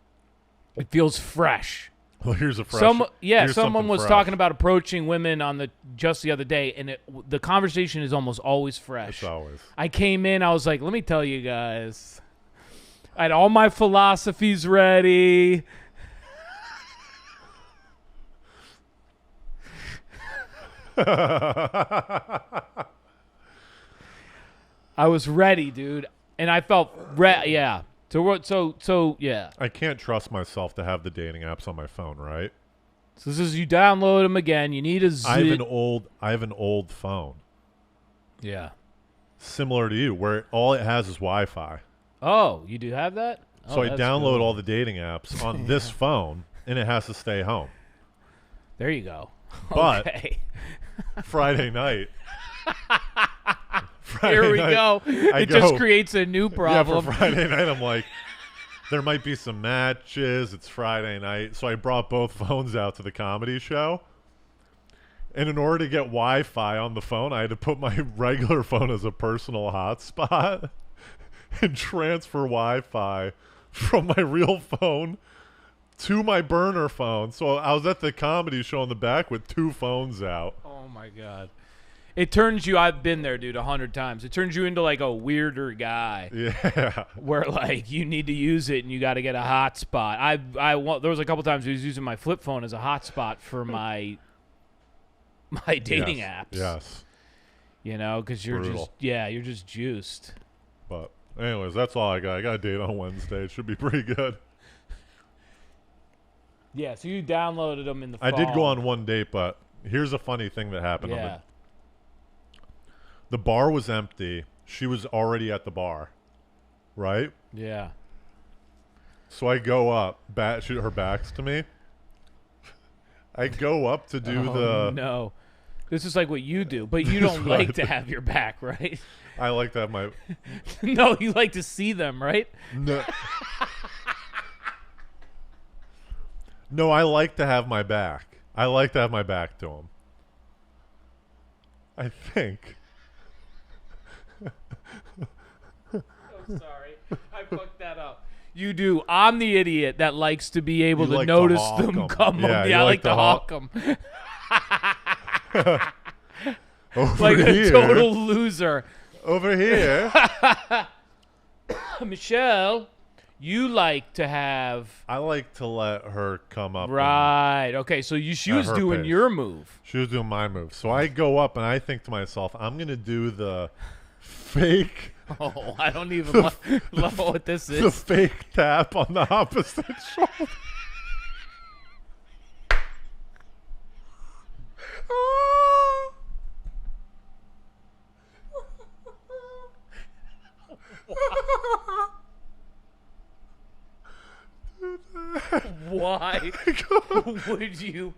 it feels fresh. Well, here's a fresh. Someone here's was something fresh. talking about approaching women on just the other day, and the conversation is almost always fresh. It's always. I came in, I was like, let me tell you guys, I had all my philosophies ready. I was ready, dude, and I felt yeah. So yeah. I can't trust myself to have the dating apps on my phone, right? So this is you download them again. You need a I have an old phone, yeah. similar to you, where all it has is Wi-Fi. Oh, you do have that? So Oh, I that's download cool. all the dating apps on this phone, and it has to stay home. There you go. But Okay. Friday night. Here we go. It just creates a new Yeah, problem. for Friday night, I'm like, there might be some matches. It's Friday night. So I brought both phones out to the comedy show. And in order to get Wi-Fi on the phone, I had to put my regular phone as a personal hotspot and transfer Wi-Fi from my real phone to my burner phone. So I was at the comedy show in the back with two phones out. Oh my god. It turns you. I've been there, dude, 100 times. It turns you into like a weirder guy. Yeah. Where like you need to use it and you got to get a hotspot. There was a couple times I was using my flip phone as a hotspot for my dating apps. Yes. You know, because you're Brutal. you're just juiced. But anyways, that's all I got. I got a date on Wednesday. It should be pretty good. Yeah, so you downloaded them in the fall. I did go on one date, but here's a funny thing that happened. Yeah. The bar was empty. She was already at the bar, right? Yeah. So I go up. Her back's to me. I go up to do No. This is like what you do, but you don't what I like to do. have your back, right? I like to have my... No, you like to see them, right? No. No, I like to have my back. I like to have my back to him. I think. I'm sorry. I fucked that up. You do. I'm the idiot that likes to be able You to like to notice hawk them 'em. come. Yeah, Yeah, you I like like to to hawk- hawk them. Over Like here. a total loser. Over here. Michelle, You like to have I like to let her come up. right. Okay, so she was doing pace. your move. She was doing my move. So I go up and I think to myself, I'm gonna do the fake. Oh, I don't even love what this is. The fake tap on the opposite shoulder. Why would you?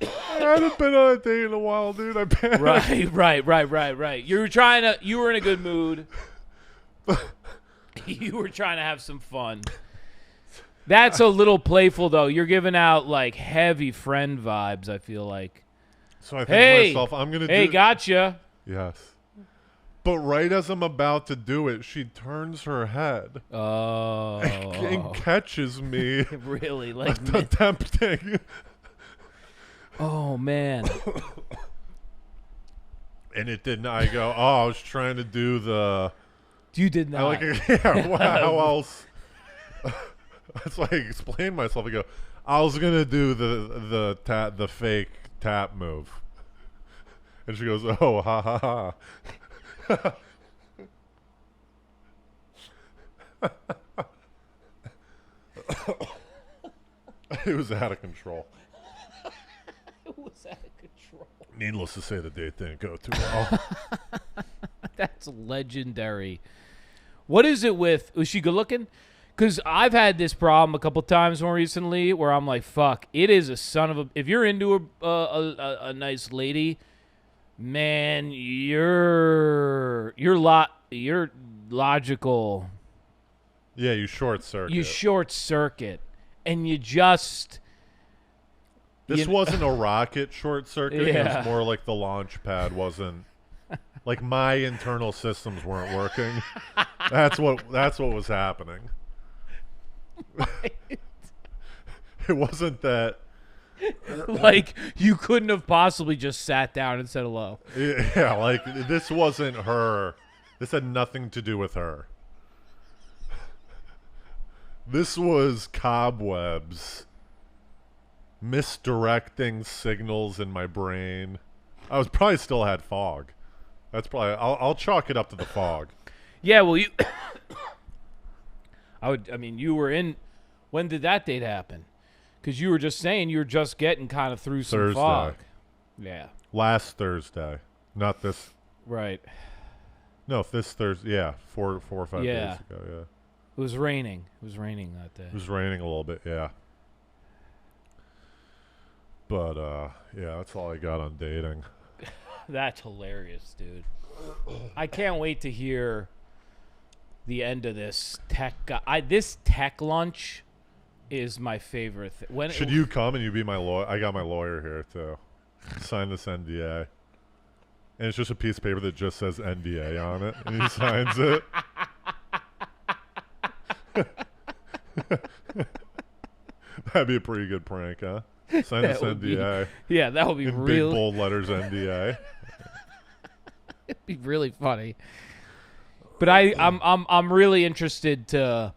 I hadn't been on a date in a while, dude. I panicked. Right. You were in a good mood. You were trying to have some fun. That's a little playful, though. You're giving out like heavy friend vibes, I feel like. So I think to myself, I'm gonna. Hey, gotcha. Yes. But right as I'm about to do it, she turns her head and catches me. Really, like attempting. Oh man. And it didn't. I go. Oh, I was trying to do the. You did not. How else? That's why I explained myself. I go. I was gonna do the fake tap move. And she goes, "Oh, ha ha ha." It was out of control. It was out of control. Needless to say, the date didn't go too well. That's legendary. What is it with? Was she good looking? Because I've had this problem a couple times more recently where I'm like, fuck, it is a son of a. If you're into a nice lady, man, you're logical. Yeah, you short circuit. You short circuit, and you just. This wasn't a rocket short circuit. Yeah. It was more like the launch pad wasn't. Like my internal systems weren't working. That's what was happening. Right. It wasn't that. Like you couldn't have possibly just sat down and said hello. Yeah, like this wasn't her. This had nothing to do with her. This was cobwebs misdirecting signals in my brain. I was probably still had fog. That's probably. I'll chalk it up to the fog. Yeah, well, you. I mean, you were in. When did that date happen? Because you were just saying you were just getting kind of through some Thursday. fog. Yeah. Last Thursday, not this. Right. No, this Thursday. Yeah, four or 5 days ago. Yeah. It was raining. It was raining that day. It was raining a little bit. Yeah. But yeah, that's all I got on dating. That's hilarious, dude. I can't wait to hear the end of this tech. This tech lunch is my favorite. Should you come and you be my lawyer? I got my lawyer here to sign this NDA. And it's just a piece of paper that just says NDA on it, and he signs it. That'd be a pretty good prank, huh? Sign this NDA. Yeah, that would be in real. Big bold letters, NDA. It'd be really funny. But I'm really interested to.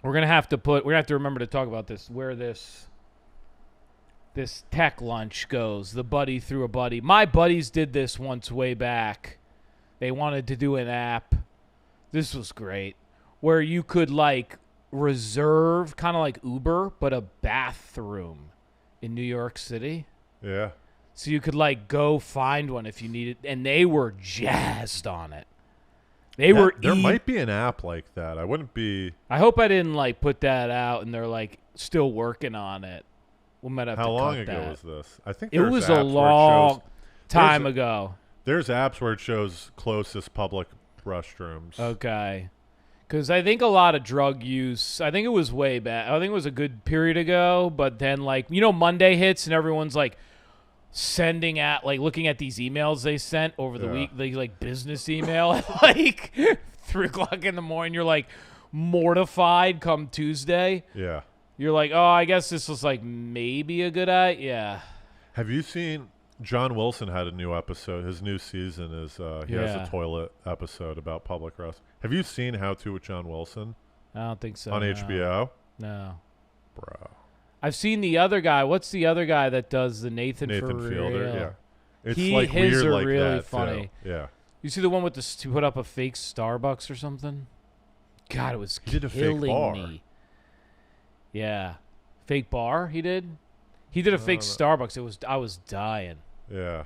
We're gonna have to remember to talk about this. Where this tech lunch goes. The buddy through a buddy. My buddies did this once way back. They wanted to do an app. This was great. Where you could like reserve, kind of like Uber, but a bathroom in New York City. Yeah. So you could like go find one if you needed, and they were jazzed on it. There might be an app like that. I wouldn't be. I hope I didn't like put that out, and they're like still working on it. We might have to cut that. How long ago was this? I think it was a long time ago. There's apps where it shows closest public restrooms. Okay. Because I think a lot of drug use, I think it was way back. I think it was a good period ago, but then like, Monday hits and everyone's like sending at, like looking at these emails they sent over the week, like business email at like 3 o'clock in the morning. You're like mortified come Tuesday. Yeah. You're like, oh, I guess this was like maybe a good idea. Yeah. Have you seen, John Wilson had a new episode. His new season is he has Yeah. a toilet episode about public restroom. Have you seen How to with John Wilson I don't think so. on no. HBO? No. Bro. I've seen the other guy. What's the other guy that does the Nathan Nathan for Fielder, real? yeah. It's His like weird are like really that, funny. too. Yeah. You see the one with to put up a fake Starbucks or something? God, it was He did a fake killing bar. me. Yeah, fake bar. He did. He did a fake Starbucks. I was dying. Yeah.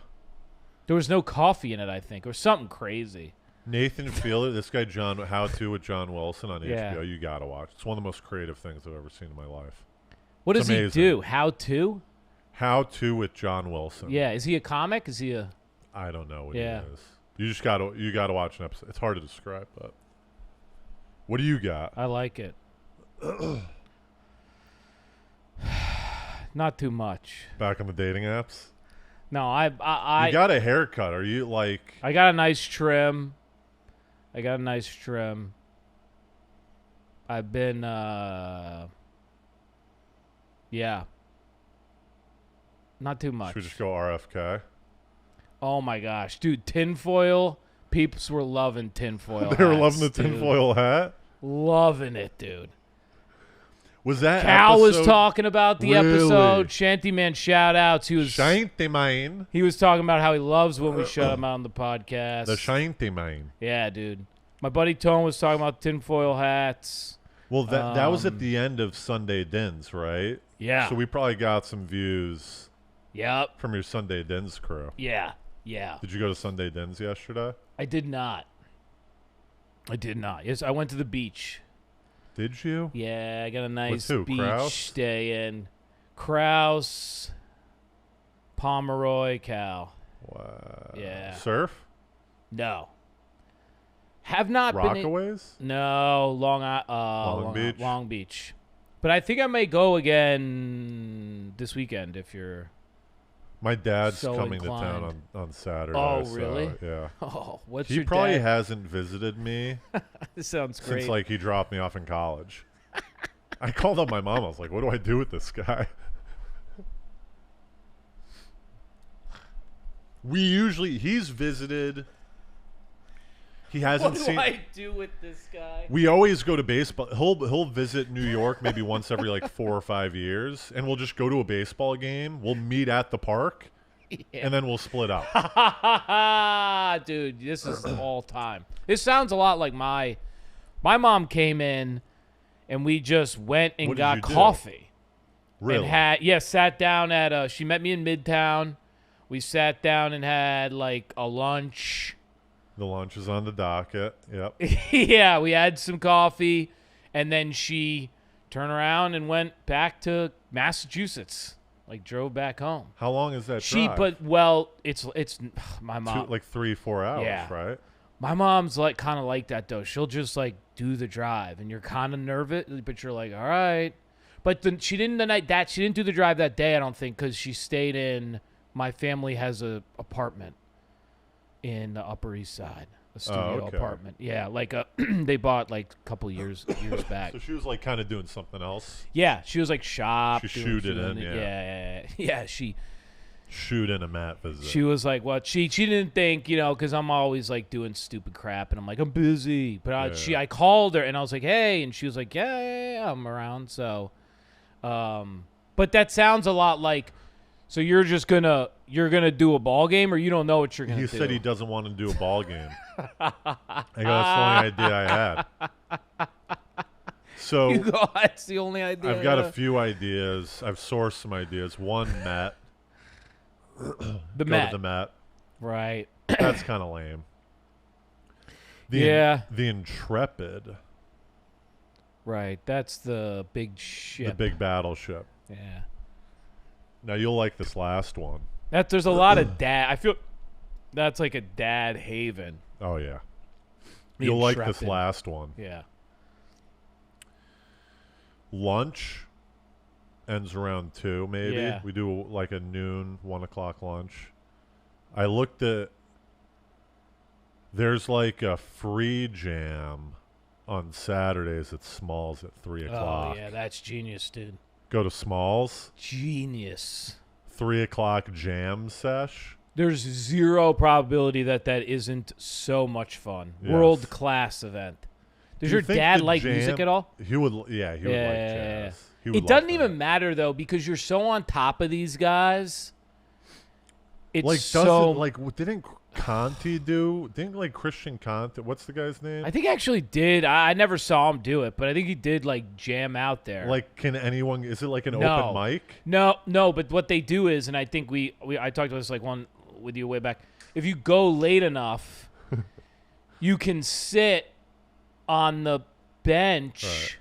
There was no coffee in it, I think, or something crazy. Nathan Fielder, this guy How to with John Wilson on Yeah. HBO. You got to watch. It's one of the most creative things I've ever seen in my life. What It's does he amazing. do? How to? How to with John Wilson. Yeah, is he a comic? Is he a? I don't know what Yeah. he is. You gotta watch an episode. It's hard to describe, but what do you got? I like it. Not too much. Back on the dating apps? No, You got a haircut. Are you like I got a nice trim. I've been yeah. Not too much. should we just go RFK? Oh my gosh, dude, tinfoil. Peeps were loving tinfoil. They were hats, loving the dude. tinfoil hat. Loving it, dude. Was that Cal was episode- talking about the Really? episode. Shantyman shout outs. He was Shantyman. he was talking about how he loves when we shut him out on the podcast. The Shantyman. Yeah, dude. My buddy Tone was talking about tinfoil hats. Well, that was at Um, the end of Sunday Dins, right? Yeah. So we probably got some views Yep. from your Sunday Dins crew. Yeah. Yeah. Did you go to Sunday Dins yesterday? I did not. Yes, I went to the beach. Did you? Yeah, I got a nice who, beach Kraus? day in. Kraus, Pomeroy, Cal. Wow. Yeah. Surf? No. Have not been. Rockaways? No, Long Beach. But I think I may go again this weekend if you're. My dad's So coming inclined. to town on Saturday. Oh, so, really? yeah. Oh, what's He your probably dad? hasn't visited me This sounds great. since like he dropped me off in college. I called up my mom. I was like, "What do I do with this guy?" He's visited. He hasn't what do seen. I do with this guy? We always go to baseball. He'll visit New York maybe once every like 4 or 5 years, and we'll just go to a baseball game. We'll meet at the park, and then we'll split up. Dude, this is all time. This sounds a lot like my mom came in and we just went and What did got you do? coffee. Really? And sat down at she met me in Midtown. We sat down and had like a lunch. The lunch is on the docket. Yep. Yeah, we had some coffee and then she turned around and went back to Massachusetts. Like drove back home. How long is that drive? It's my mom. Like 3-4 hours, Yeah. right? My mom's like kind of like that though. She'll just like do the drive, and you're kind of nervous, but you're like, all right. But then she didn't do the drive that day. I don't think because she stayed in. My family has a apartment in the Upper East Side, a studio okay. apartment. Yeah, like they bought like a couple years back. So she was like kind of doing something else. Yeah, she was like shop. She doing- shooed it doing in, it. Yeah. Shoot in a mat visit. She was like, "What?" She didn't think, because I'm always like doing stupid crap, and I'm like, "I'm busy." But Yeah. I called her and I was like, "Hey," and she was like, "Yeah, I'm around." So, but that sounds a lot like. So you're gonna do a ball game, or you don't know what you're gonna He do? said he doesn't want to do a ball game. I go, that's the only idea I had. So You go, that's the only idea. I've got a few ideas. I've sourced some ideas. One, Met. the Go Met, to the Met. right? That's kind of lame. Yeah. The Intrepid. Right. That's the big ship. The big battleship. Yeah. Now, you'll like this last one. There's a lot of dad. I feel that's like a dad haven. Oh, yeah. The You'll like this Intrepid. last one. Yeah. Lunch ends around 2, maybe. Yeah. We do like a noon, 1 o'clock lunch. I looked at. There's like a free jam on Saturdays at Smalls at 3 o'clock. Oh yeah, that's genius, dude. Go to Smalls. Genius. 3:00 jam sesh. There's zero probability that isn't so much fun. Yes. World class event. Does Do you your think like the music jam- at all? He would like jazz. He would It love doesn't that. even matter though because you're so on top of these guys. It's like so didn't Conti do? Didn't like Christian Conti? What's the guy's name? I think he actually did. I never saw him do it, but I think he did like jam out there. Like, can anyone? Is it like an No. open mic? No, but what they do is, and I think I talked about this like one with you way back. If you go late enough, you can sit on the bench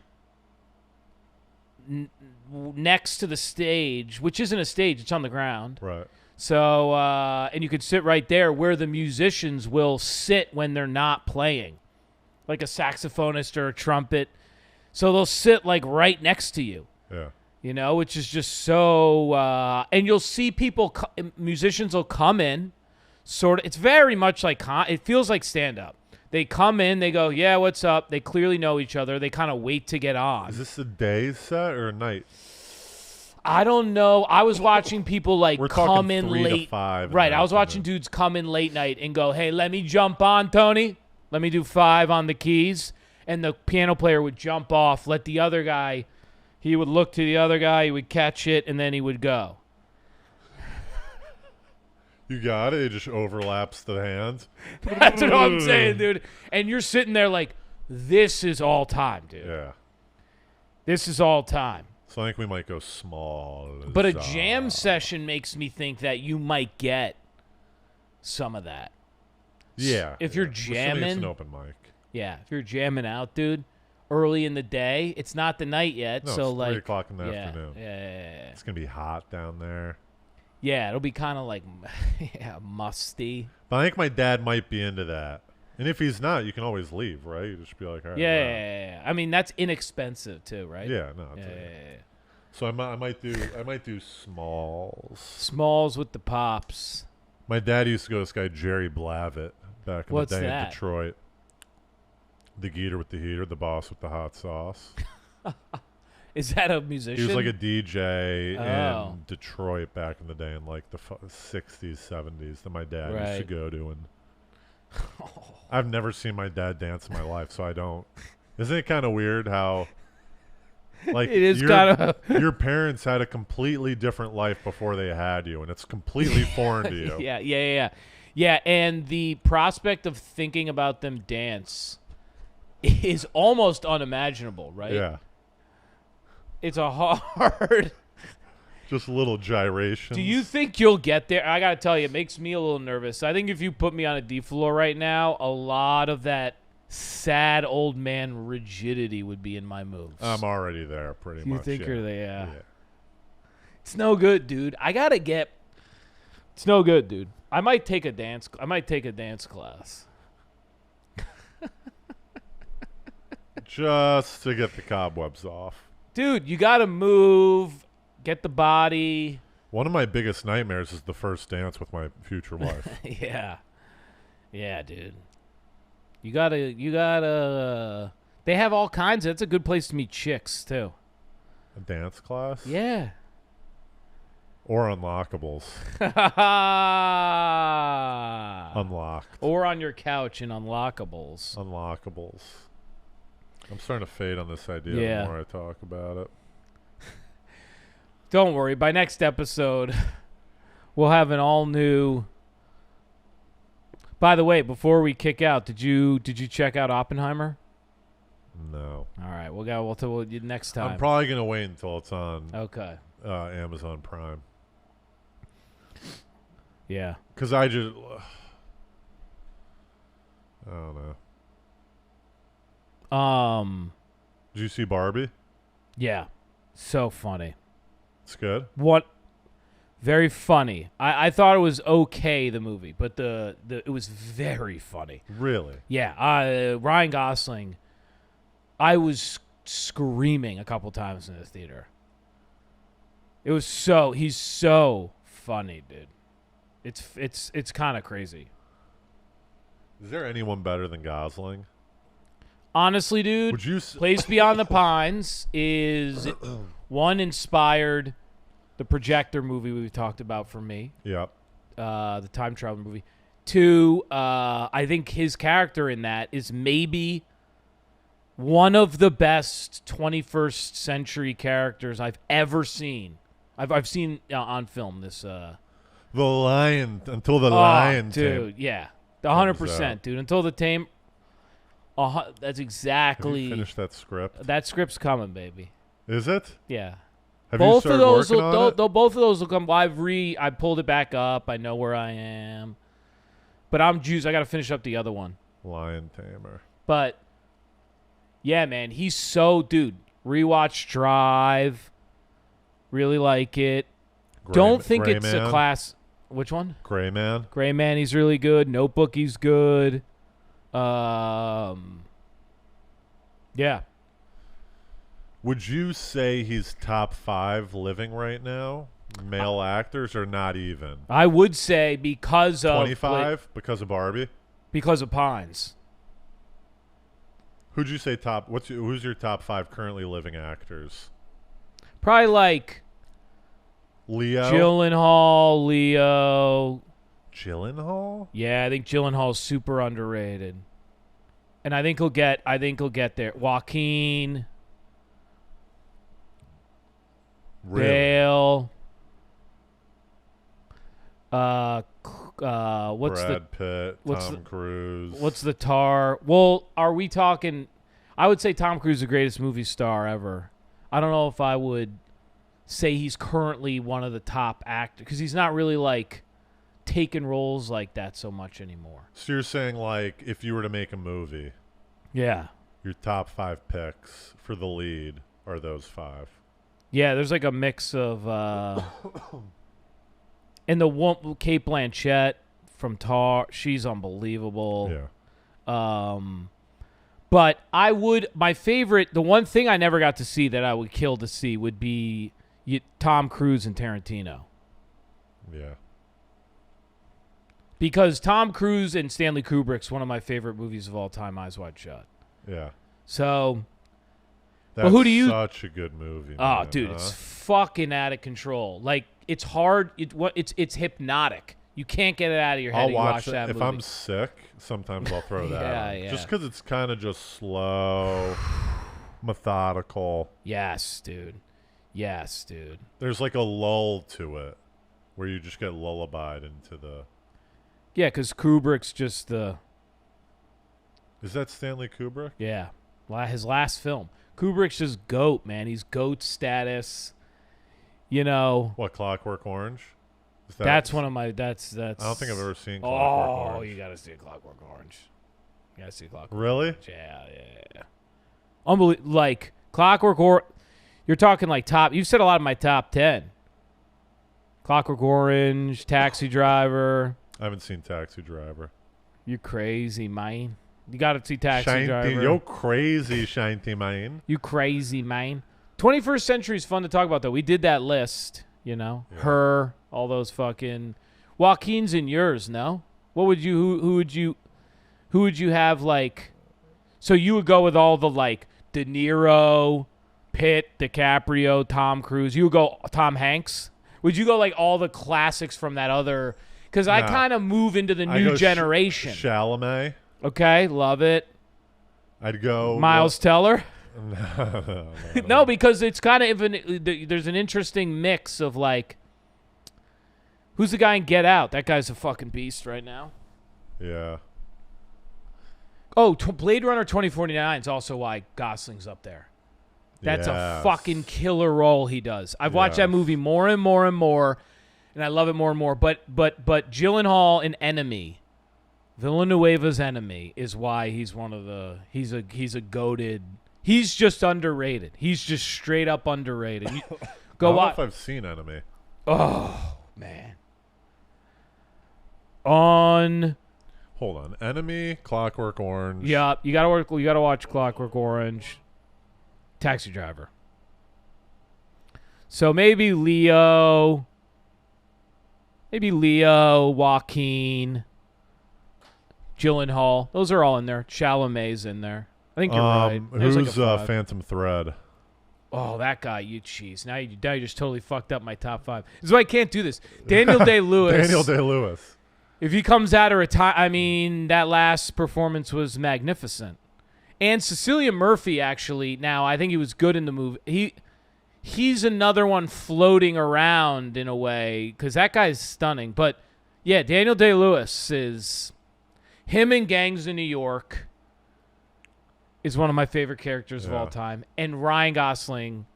next to the stage, which isn't a stage; it's on the ground. Right. So, and you could sit right there where the musicians will sit when they're not playing, like a saxophonist or a trumpet. So they'll sit like right next to you. Yeah. You know, which is just so, and you'll see musicians will come in, sort of, it's very much like, it feels like stand-up. They come in, they go, yeah, what's up? They clearly know each other. They kind of wait to get on. Is this a day set or a night? I don't know. I was watching people like We're come talking in 3 to late. 5 in Right, the I was watching afternoon. dudes come in late night and go, hey, let me jump on, Tony. Let me do 5 on the keys. And the piano player would jump off, let the other guy, he would look to the other guy, he would catch it, and then he would go. You got it. It just overlaps the hands. That's what I'm saying, dude. And you're sitting there like, this is all time, dude. Yeah. This is all time. So I think we might go small. But a jam session makes me think that you might get some of that. Yeah. If you're yeah. Assuming it's jamming- an open mic. Yeah, if you're jamming out, dude, early in the day, it's not the night yet, No, so it's like 3:00 in the yeah, afternoon. Yeah. It's gonna be hot down there. Yeah, it'll be kind of like musty. But I think my dad might be into that. And if he's not, you can always leave, right? You just be like, all right. Yeah, wow. I mean, that's inexpensive too, right? Yeah, no. Yeah, It's yeah, a- yeah. So I might do smalls. Smalls with the pops. My dad used to go to this guy Jerry Blavitt back in What's the day that? in Detroit. The Geeter with the heater, the boss with the hot sauce. Is that a musician? He was like a DJ Oh. in Detroit back in the day in like the 60s, 70s that my dad used to Right. go to. And I've never seen my dad dance in my life, so I don't. Isn't it kind of weird how like It is your- kinda- your parents had a completely different life before they had you, and it's completely foreign to you. Yeah, and the prospect of thinking about them dance is almost unimaginable, right? Yeah. It's a hard. Just little gyrations. Do you think you'll get there? I gotta tell you, it makes me a little nervous. I think if you put me on a D floor right now, a lot of that sad old man rigidity would be in my moves. I'm already there, pretty Do you much. think yeah. you're there? Yeah. It's no good, dude. It's no good, dude. I might take a dance class. Just to get the cobwebs off. Dude, you gotta move, get the body. One of my biggest nightmares is the first dance with my future wife. Yeah, dude. You gotta. They have all kinds. It's a good place to meet chicks too. A dance class? Yeah. Or unlockables. Unlocked. Or on your couch in unlockables. Unlockables. I'm starting to fade on this idea Yeah. the more I talk about it. Don't worry. By next episode, we'll have an all new. By the way, before we kick out, did you check out Oppenheimer? No. All right, we'll tell you next time. I'm probably going to wait until it's on Okay. Amazon Prime. Yeah. Because I don't know. Did you see Barbie? Yeah. So funny. It's good. What? Very funny. I thought it was okay, the movie, but it was very funny. Really? Yeah. Ryan Gosling. I was screaming a couple times in the theater. He's so funny, dude. It's kind of crazy. Is there anyone better than Gosling? Honestly, dude, Would you Place Beyond the Pines is one inspired the projector movie we've talked about for me. Yep. The time travel movie. 2, I think his character in that is maybe one of the best 21st century characters I've ever seen. I've seen on film this. The lion until the lion. Dude, yeah, 100%, dude. Until the tame. That's exactly. Have you finished that script? That script's coming, baby. Is it? Yeah. Have both you of started those working on it? both of those will come. I pulled it back up. I know where I am, but I'm juiced. I got to finish up the other one. Lion Tamer. But yeah, man, he's so dude. Rewatch Drive. Really like it. Don't think Gray it's Man. a class. Which one? Gray Man. Gray Man. He's really good. Notebook. He's good. Yeah. Would you say he's top 5 living right now? Male actors or not even? I would say because of 25 because of Barbie. Because of Pines. Who'd you say top? Who's your top 5 currently living actors? Probably like Leo. Gyllenhaal, Leo. Gyllenhaal? Yeah, I think Gyllenhaal's super underrated. And I think he'll get there. Joaquin, Really? Bale. Brad Pitt, Tom Cruise. What's the tar? Well, are we talking? I would say Tom Cruise is the greatest movie star ever. I don't know if I would say he's currently one of the top actors because he's not really like taking roles like that so much anymore. So you're saying like if you were to make a movie, Yeah. your top 5 picks for the lead are those 5? Yeah, there's like a mix of and the one Kate Blanchett from Tar, she's unbelievable. Yeah. But my favorite, the one thing I never got to see that I would kill to see would be Tom Cruise and Tarantino. Yeah. Because Tom Cruise and Stanley Kubrick's one of my favorite movies of all time, Eyes Wide Shut. Yeah. So, That's who do you? Such a good movie. Oh, man, dude, huh? it's fucking out of control. Like it's hard. It's hypnotic. You can't get it out of your head. I'll You watch that it. If movie. I'm sick, sometimes I'll throw that Yeah, on. yeah. Just because it's kind of just slow, methodical. Yes, dude. Yes, dude. There's like a lull to it where you just get lullabied into the... Yeah, because Kubrick's just the... Is that Stanley Kubrick? Yeah. His last film. Kubrick's just GOAT, man. He's GOAT status. You know... What, Clockwork Orange? That's one of my... That's. I don't think I've ever seen Clockwork Orange. Oh, you got to see Clockwork Orange. You got to see Clockwork Really? Orange. Yeah. Unbelievable. Like, Clockwork Orange... You're talking like top... You've said a lot of my top 10. Clockwork Orange, Taxi Driver... I haven't seen Taxi Driver. You crazy, man. You got to see Taxi Driver. Yo crazy, Shanty man. You crazy, man. 21st Century is fun to talk about, though. We did that list, you know. Yeah. Her, all those fucking... Joaquin's in yours, no? What would you... Who would you have, like... So you would go with all the, like, De Niro, Pitt, DiCaprio, Tom Cruise. You would go Tom Hanks? Would you go, like, all the classics from that other... Because I kind of move into the new generation. Chalamet. Okay, love it. I'd go... Miles Teller? No. No, because it's kind of... There's an interesting mix of, like... Who's the guy in Get Out? That guy's a fucking beast right now. Yeah. Oh, Blade Runner 2049 is also why Gosling's up there. That's a fucking killer role he does. I've watched that movie more and more and more, and I love it more and more. But Gyllenhaal in Enemy, Villanueva's Enemy, is why he's one of the... He's a goated... He's just underrated. He's just straight up underrated. Go watch. I don't know if I've seen Enemy. Oh, man. Hold on. Enemy, Clockwork Orange. Yeah, you gotta watch Clockwork Orange. Taxi Driver. So maybe Leo, Joaquin, Gyllenhaal. Those are all in there. Chalamet's in there. I think you're right. There's Who's like a 5. Phantom Thread? Oh, that guy, you cheese. Now you just totally fucked up my top 5. This is why I can't do this. Daniel Day-Lewis. Daniel Day-Lewis. If he comes out of I mean, that last performance was magnificent. And Cecilia Murphy, actually, now I think he was good in the movie. He's another one floating around in a way because that guy's stunning. But, yeah, Daniel Day-Lewis is him in Gangs of New York is one of my favorite characters of all time. And Ryan Gosling,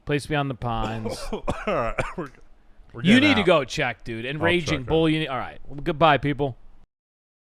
Place Beyond the Pines. All right. You need to go check, dude. And Raging Bull. All right. Well, goodbye, people.